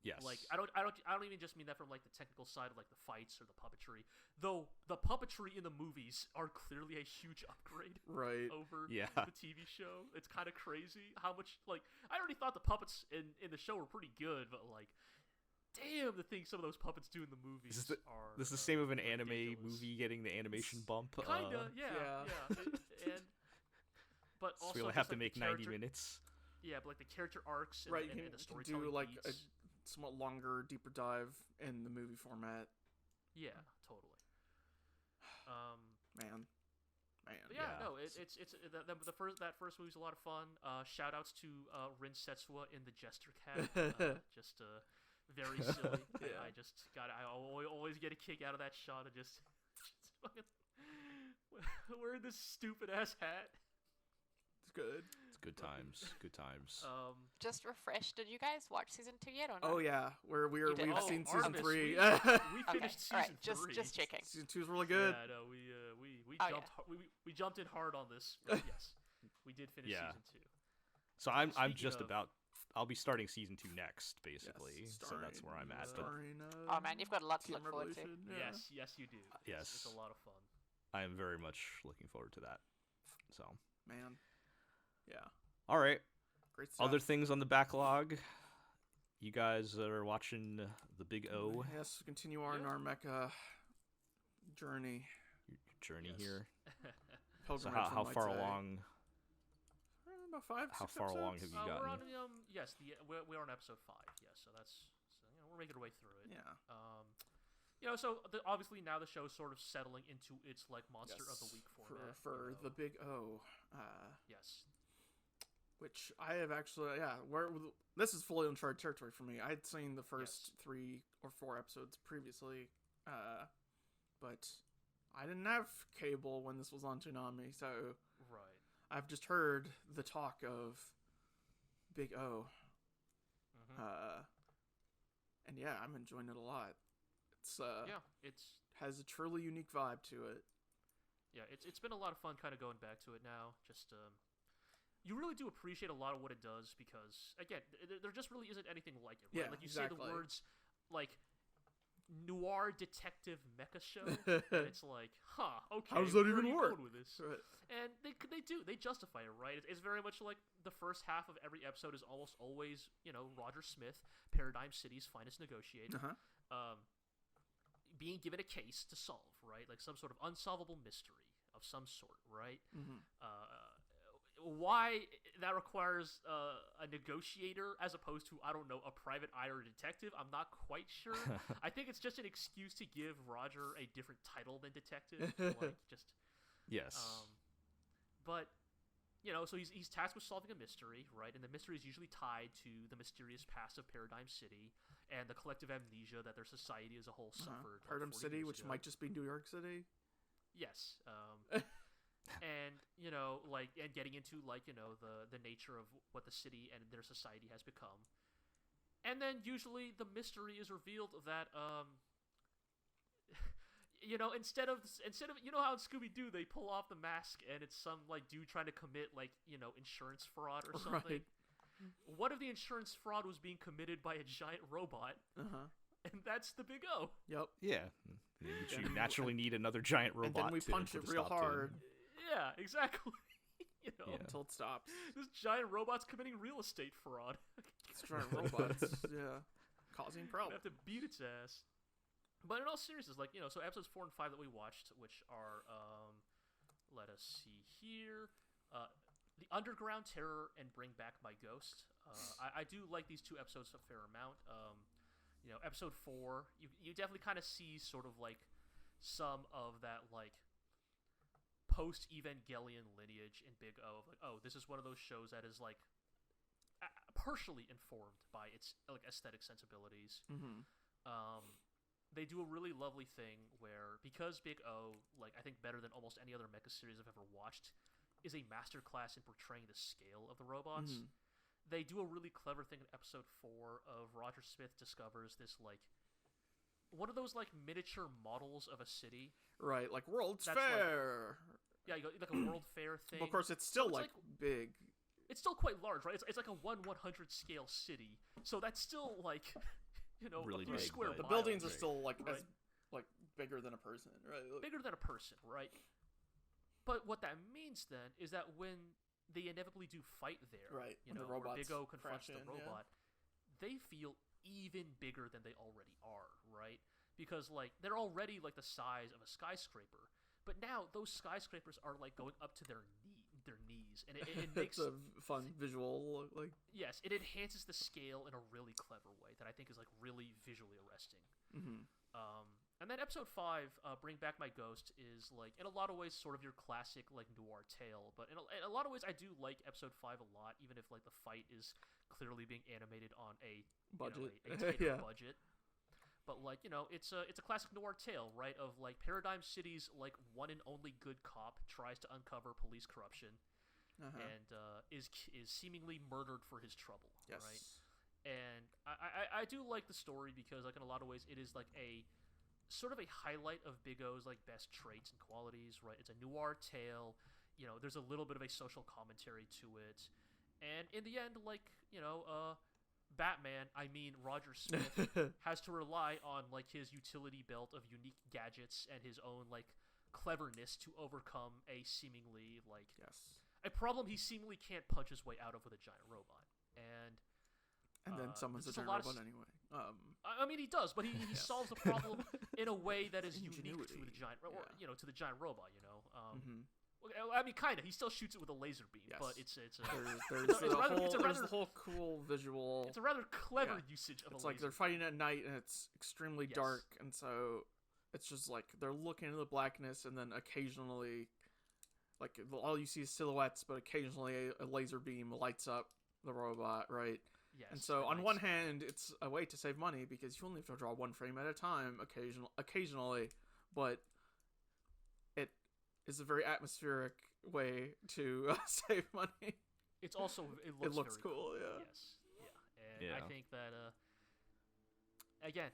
Yes. Like I don't even just mean that from like the technical side of like the fights or the puppetry. Though the puppetry in the movies are clearly a huge upgrade Right. over Yeah. the TV show. It's kind of crazy how much like I already thought the puppets in the show were pretty good, but like damn, the things some of those puppets do in the movies are This is the same of an anime ridiculous. movie getting the animation bump. Kinda, yeah. But So also we only just, have to like, make the 90 character- minutes. Yeah, but like the character arcs and, Right, and, you and the can storytelling do like a beats. somewhat longer, deeper dive in the movie format. Yeah, totally. Man. But yeah, Yeah. no, the first movie's a lot of fun. Shout outs to Rin Setsua in the Jester Cat. Just very silly. Yeah. I always get a kick out of that shot of just fucking wearing this stupid ass hat. It's good. It's good times. Good times. Just refresh. Did you guys watch season 2 yet or not? Oh yeah, we've You did? seen Oh, season Artemis, 3. we Okay, finished season alright, just 3. just checking. Season 2 is really good. Yeah, no, we Oh, jumped we jumped in hard on this. But yes, we did finish Yeah. season 2. So I'm Speaking just of- about. I'll be starting season 2 next, basically. Yes, So that's where I'm at. But Starring, Oh man, you've got a lot to Team look forward to. Revolution, yeah. Yes, you do. Yes. It's a lot of fun. I am very much looking forward to that. So, Man. Yeah. all right. Great stuff. Other things on the backlog. You guys are watching the Big O Yes, continue on Yeah. our mecha journey. your journey Yes. here. So Pilgrimage, how one might far say. along? About 5, How 6 far along episodes? have you We're gotten? on we're on episode 5. Yes, so we're making our way through it. Yeah. So obviously now the show is sort of settling into its like monster of the Yes, week format. for the Big O. Yes. Which I have actually, this is fully uncharted territory for me. I'd seen the first 3 or 4 episodes previously, but I didn't have cable when this was on Toonami, so Right. I've just heard the talk of Big O, Mm-hmm. and yeah, I'm enjoying it a lot. It's it's has a truly unique vibe to it. it's been a lot of fun kind of going back to it now. Just you really do appreciate a lot of what it does because again, there just really isn't anything like it. Right? Yeah, like you say exactly. the words like noir detective mecha show, and it's like, okay, How does that where even are you work? going with this? Right. And they justify it, right? It's very much like the first half of every episode is almost always, Roger Smith, Paradigm City's finest negotiator, being given a case to solve, right? Like some sort of unsolvable mystery of some sort, right? Mm-hmm. Why that requires a negotiator as opposed to, I don't know, a private eye or a detective, I'm not quite sure. I think it's just an excuse to give Roger a different title than detective, like just. Yes. But, so he's tasked with solving a mystery, right? And the mystery is usually tied to the mysterious past of Paradigm City and the collective amnesia that their society as a whole suffered. Paradigm 40 City, years which ago. might just be New York City. Yes. And, and getting into, the nature of what the city and their society has become. And then usually the mystery is revealed that, instead of how in Scooby-Doo they pull off the mask and it's some dude trying to commit insurance fraud or something. Right. What if the insurance fraud was being committed by a giant robot? And that's the Big O. Yep. Yeah. You naturally need another giant robot. And then we punch to it put a real stop to hard Yeah, exactly. Yeah. until it stops. This giant robot's committing real estate fraud. It's giant robots, causing I problems. have to beat its ass. But in all seriousness, so episodes 4 and 5 that we watched, which are, let us see here, The Underground Terror and Bring Back My Ghost. I do like these 2 episodes a fair amount. Episode 4, you definitely kind of see sort of some of that post-Evangelion lineage in Big O. This is one of those shows that is partially informed by its aesthetic sensibilities. Mm-hmm. They do a really lovely thing where, because Big O, I think better than almost any other mecha series I've ever watched, is a masterclass in portraying the scale of the robots. Mm-hmm. They do a really clever thing in episode 4 of Roger Smith discovers this one of those miniature models of a city. Right, like World's That's Fair. Yeah, you got like a World Fair thing. But of course, it's still So it's big. It's still quite large, right? It's like a 1/100 scale city. So that's still really a few big, square but- The miles. buildings are still like Right. like bigger than a person, right? Like, bigger than a person, right? But what that means then is that when they inevitably do fight there, Right, you when know, the where robots Big O confronts crash the in, yeah. robot, they feel even bigger than they already are, right? Because like they're already like the size of a skyscraper, but now those skyscrapers are like going up to their knees, and it makes it's a fun visual, like. yes, it enhances the scale in a really clever way that I think is like really visually arresting. Mm-hmm. And then episode 5, Bring Back My Ghost, is like in a lot of ways sort of your classic like noir tale, but in a lot of ways I do like episode 5 a lot, even if like the fight is clearly being animated on a Budget. a tighter Yeah. budget. But like it's a classic noir tale, right? Of like Paradigm City's like one and only good cop tries to uncover police corruption Uh-huh. and is seemingly murdered for his trouble, Yes. right? And I do like the story because like in a lot of ways it is like a sort of a highlight of Big O's like best traits and qualities, right? It's a noir tale, there's a little bit of a social commentary to it, and in the end, like Batman, I mean Roger Smith, has to rely on like his utility belt of unique gadgets and his own like cleverness to overcome a seemingly like Yes. a problem he seemingly can't punch his way out of with a giant robot. And then someone's a there's a giant lot of robot anyway. I mean, he does, but he solves the problem in a way that is unique to Ingenuity. the giant, or, Yeah. to the giant robot. Mhm. Well, I mean, kind of. He still shoots it with a laser beam, Yes. but it's a There's it's the rather- whole it's a there's rather- the whole cool visual. it's a rather clever Yeah. usage of It's a like laser. they're fighting at night and it's extremely Yes. dark, and so it's just like they're looking into the blackness, and then occasionally, like all you see is silhouettes, but occasionally a laser beam lights up the robot, right? Yes, And so on nice. one hand, it's a way to save money because you only have to draw one frame at a time, occasionally, but it is a very atmospheric way to save money. It's also it looks, It looks very cool, yeah. Yes, and I Yeah. think that again,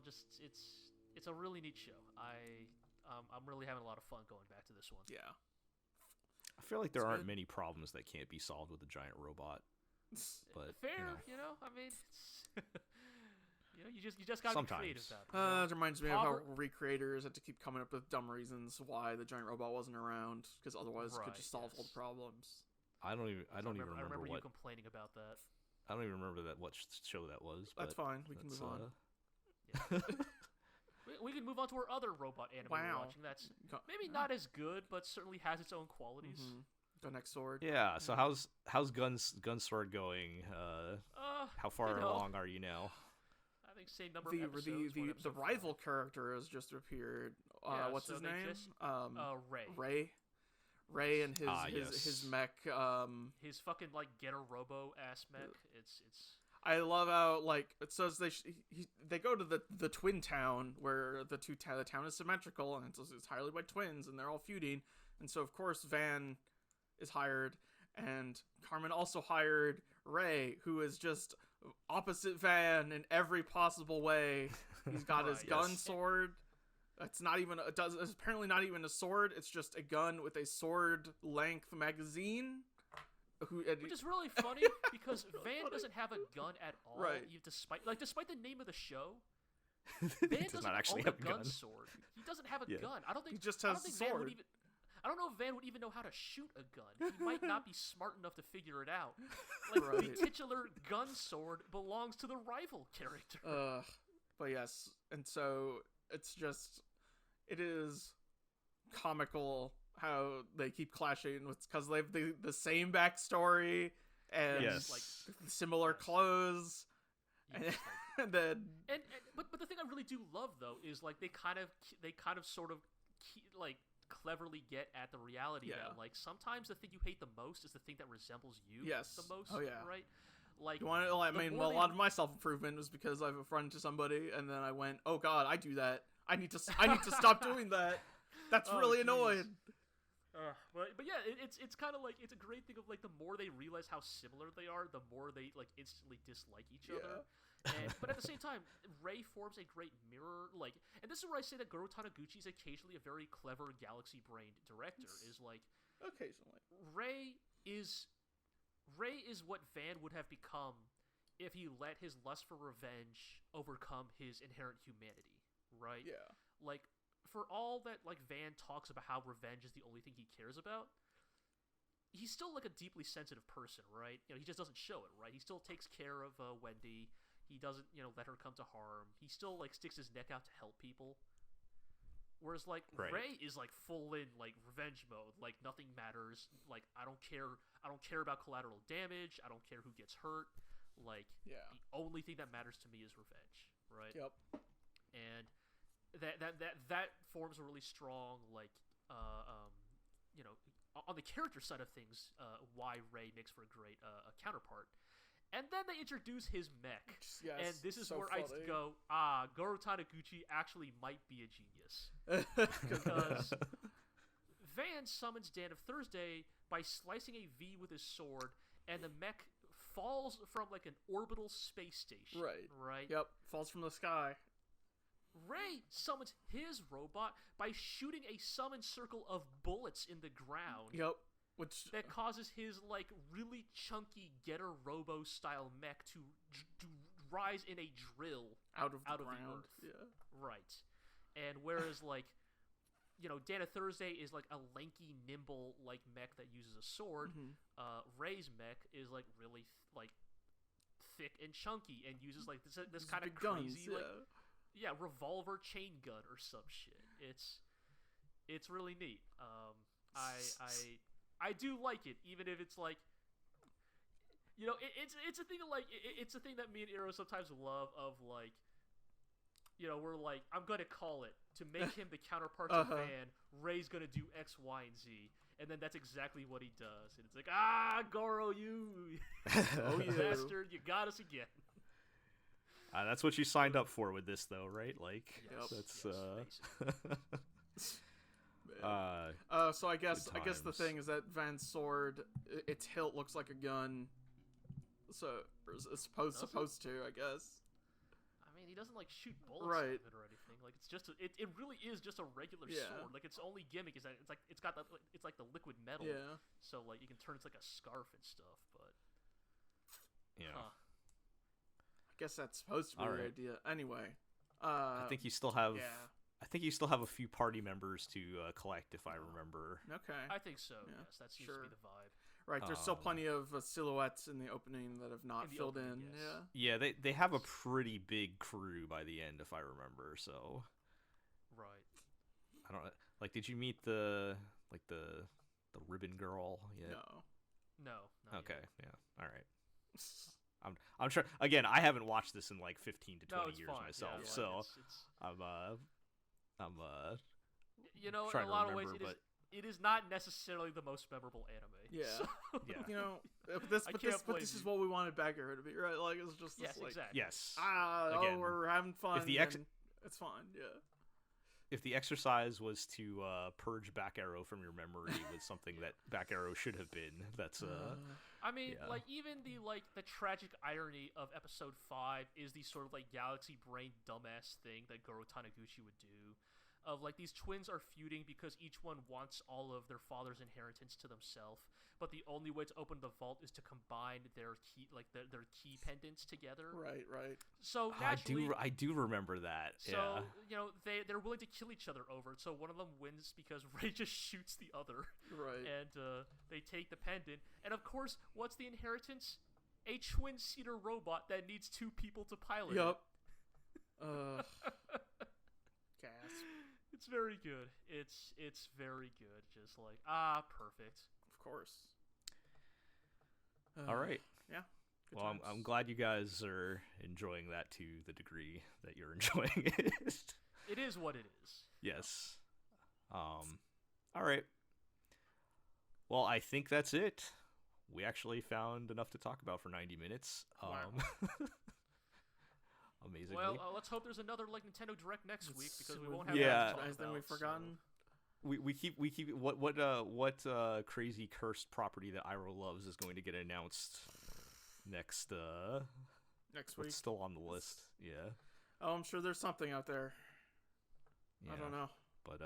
just it's a really neat show. I'm really having a lot of fun going back to this one. Yeah. I feel like there It's aren't good. many problems that can't be solved with a giant robot. But Fair, I mean, it's, you just gotta be creative Sometimes. about it. It reminds me of how Pover- recreators had to keep coming up with dumb reasons why the giant robot wasn't around, because otherwise it could just Right, solve all the yes. problems. I don't even I remember remember you what complaining about that. I don't even remember what show that was. That's but fine. We can that's, move on. We can move on to our other robot anime we're Wow. watching. That's Go- maybe not as good, but certainly has its own qualities. Mhm. Go next sword. Yeah. So how's Gunsword going? How far you know, along are you now? I think same number The of episodes. we're the on the episode rival 5. character has just appeared. Yeah, What's so his they name? just- Ray. Ray and his yes. his mech. His fucking like Getter Robo ass mech. It's I love how like it says they go to the twin town where the town is symmetrical and it's entirely by twins and they're all feuding, and so of course Van is hired, and Carmen also hired Ray, who is just opposite Van in every possible way. He's got his Right, gun yes. sword. It's not even it's apparently not even a sword. It's just a gun with a sword length magazine. which is really funny because really Van funny. doesn't have a gun at all. Right. Despite the name of the show, He Van does doesn't not actually own have a gun sword. He doesn't have a Yeah. gun. I don't think He just I has don't think a Van would sword. even. I don't know if Van would even know how to shoot a gun. He might not be smart enough to figure it out. Like the Right. titular gun sword belongs to the rival character. But yes, and so it is comical how they keep clashing because they have the same backstory and Yes. like similar Yes. clothes, yes, and, like- and then but the thing I really do love though is like they kind of sort of like cleverly get at the reality Yeah. that like sometimes the thing you hate the most is the thing that resembles you Yes. the most. Oh, yeah. Right. Like you want to. I the mean, more well, a they- lot of my self improvement was because I've run into somebody and then I went, "Oh God, I do that. I need to stop doing that. That's Oh, really jeez. annoying." But yeah, it's kind of like it's a great thing of like the more they realize how similar they are, the more they like instantly dislike each other. But at the same time, Ray forms a great mirror. Like, and this is where I say that Goro Taniguchi is occasionally a very clever galaxy-brained director. Is like Occasionally. Ray is what Van would have become if he let his lust for revenge overcome his inherent humanity, right? Yeah. Like, for all that, like, Van talks about how revenge is the only thing he cares about, he's still, like, a deeply sensitive person, right? You know, he just doesn't show it, right? He still takes care of Wendy. He doesn't, you know, let her come to harm. He still, like, sticks his neck out to help people. Whereas, like, Right. Ray is, like, full in, like, revenge mode. Like, nothing matters. Like, I don't care about collateral damage. I don't care who gets hurt. Like, Yeah. the only thing that matters to me is revenge, right? Yep. And that forms a really strong, like, you know, on the character side of things, why Ray makes for a great counterpart. And then they introduce his mech. Yes, and this is so where I funny. go, Goro Taniguchi actually might be a genius. Because Van summons Dan of Thursday by slicing a V with his sword, and the mech falls from, like, an orbital space station. Right? Yep. Falls from the sky. Ray summons his robot by shooting a summon circle of bullets in the ground. Yep. Which That causes his, like, really chunky Getter Robo style mech to rise in a drill out of the out of the ground. earth. Yeah. Right. And whereas, like, you know, Dana Thursday is, like, a lanky, nimble, like, mech that uses a sword, Mhm. Ray's mech is, like, really, like, thick and chunky and uses, like, this These kind of big guns, crazy, like, revolver chain gun or some shit. It's really neat. I do like it, even if it's like, you know, it's a thing that, like, it's a thing that me and Iro sometimes love of, like, you know, we're like, I'm gonna call it to make him the counterpart to Van. Ray's gonna do X, Y, and Z, and then that's exactly what he does. And it's like, Goro, you, Oh, you bastard, you got us again. That's what you signed up for with this, though, right? Like, Yes, that's basically. So I guess the times. thing is that Van's sword, its hilt looks like a gun. So or it's supposed to, I guess. I mean, he doesn't, like, shoot bullets Right. out of it or anything. Like, it's just it really is just a regular Yeah. sword. Like, its only gimmick is that it's got the liquid metal. Yeah. So, like, you can turn it to, like, a scarf and stuff. But yeah. huh. I guess that's supposed to be All the right. idea. Anyway. I think you still have. Yeah. I think you still have a few party members to collect, if I remember. Okay. I think so. Yeah, Yes, that seems sure. to be the vibe. Right, there's still Um, plenty of silhouettes in the opening that have not In the filled opening, in. yes. Yeah. Yeah, they have a pretty big crew by the end, if I remember. So Right. I don't like. Did you meet the ribbon girl yet? No. No. Not Okay. yet. Yeah. All right. I'm sure. Again, I haven't watched this in like 15 to No, 20 it's years fine. myself, Yeah, like, so it's I'm you know, in trying a to lot of remember, ways, it is not necessarily the most memorable anime. Yeah. So- Yeah. You know, I this can't blame is you. what we wanted Bagger to be, right? Like it's just yes, this, like, exactly. yes. oh, Again, we're having fun. the and it's fine. Yeah. If the exercise was to purge Back Arrow from your memory with something that Back Arrow should have been, that's I mean, Yeah. like, even the tragic irony of episode 5 is the sort of, like, galaxy brain dumbass thing that Goro Taniguchi would do. Of, like, these twins are feuding because each one wants all of their father's inheritance to themselves, but the only way to open the vault is to combine their key, like, their key pendants together. Right. So naturally, I do remember that. so Yeah. you know, they're willing to kill each other over it. So one of them wins because Ray just shoots the other, Right. and they take the pendant. And of course, what's the inheritance? A twin-seater robot that needs 2 people to pilot Yup. it. Gasp. It's very good. It's very good. Just like, perfect. Of course. All right. Yeah. Good Well, I'm times. glad you guys are enjoying that to the degree that you're enjoying it. It is what it is. Yes. All right. Well, I think that's it. We actually found enough to talk about for 90 minutes. Wow. Amazingly. Well, let's hope there's another, like, Nintendo Direct next week because we won't have Yeah. that to talk Anything about, we've forgotten? we keep what crazy cursed property that Iroh loves is going to get announced next Next week. what's still on the list. Yeah. Oh, I'm sure there's something out there. Yeah. I don't know. But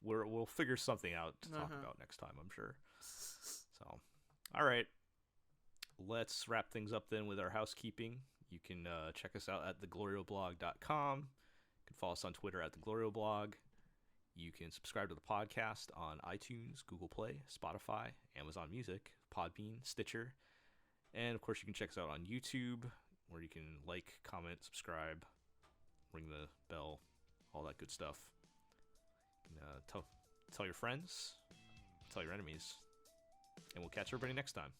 we'll figure something out to talk Uh-huh. about next time, I'm sure. So, all right. let's wrap things up then with our housekeeping. You can check us out at theglorioblog.com. You can follow us on Twitter at theglorioblog. You can subscribe to the podcast on iTunes, Google Play, Spotify, Amazon Music, Podbean, Stitcher. And, of course, you can check us out on YouTube, where you can like, comment, subscribe, ring the bell, all that good stuff. You can, tell your friends, tell your enemies, and we'll catch everybody next time.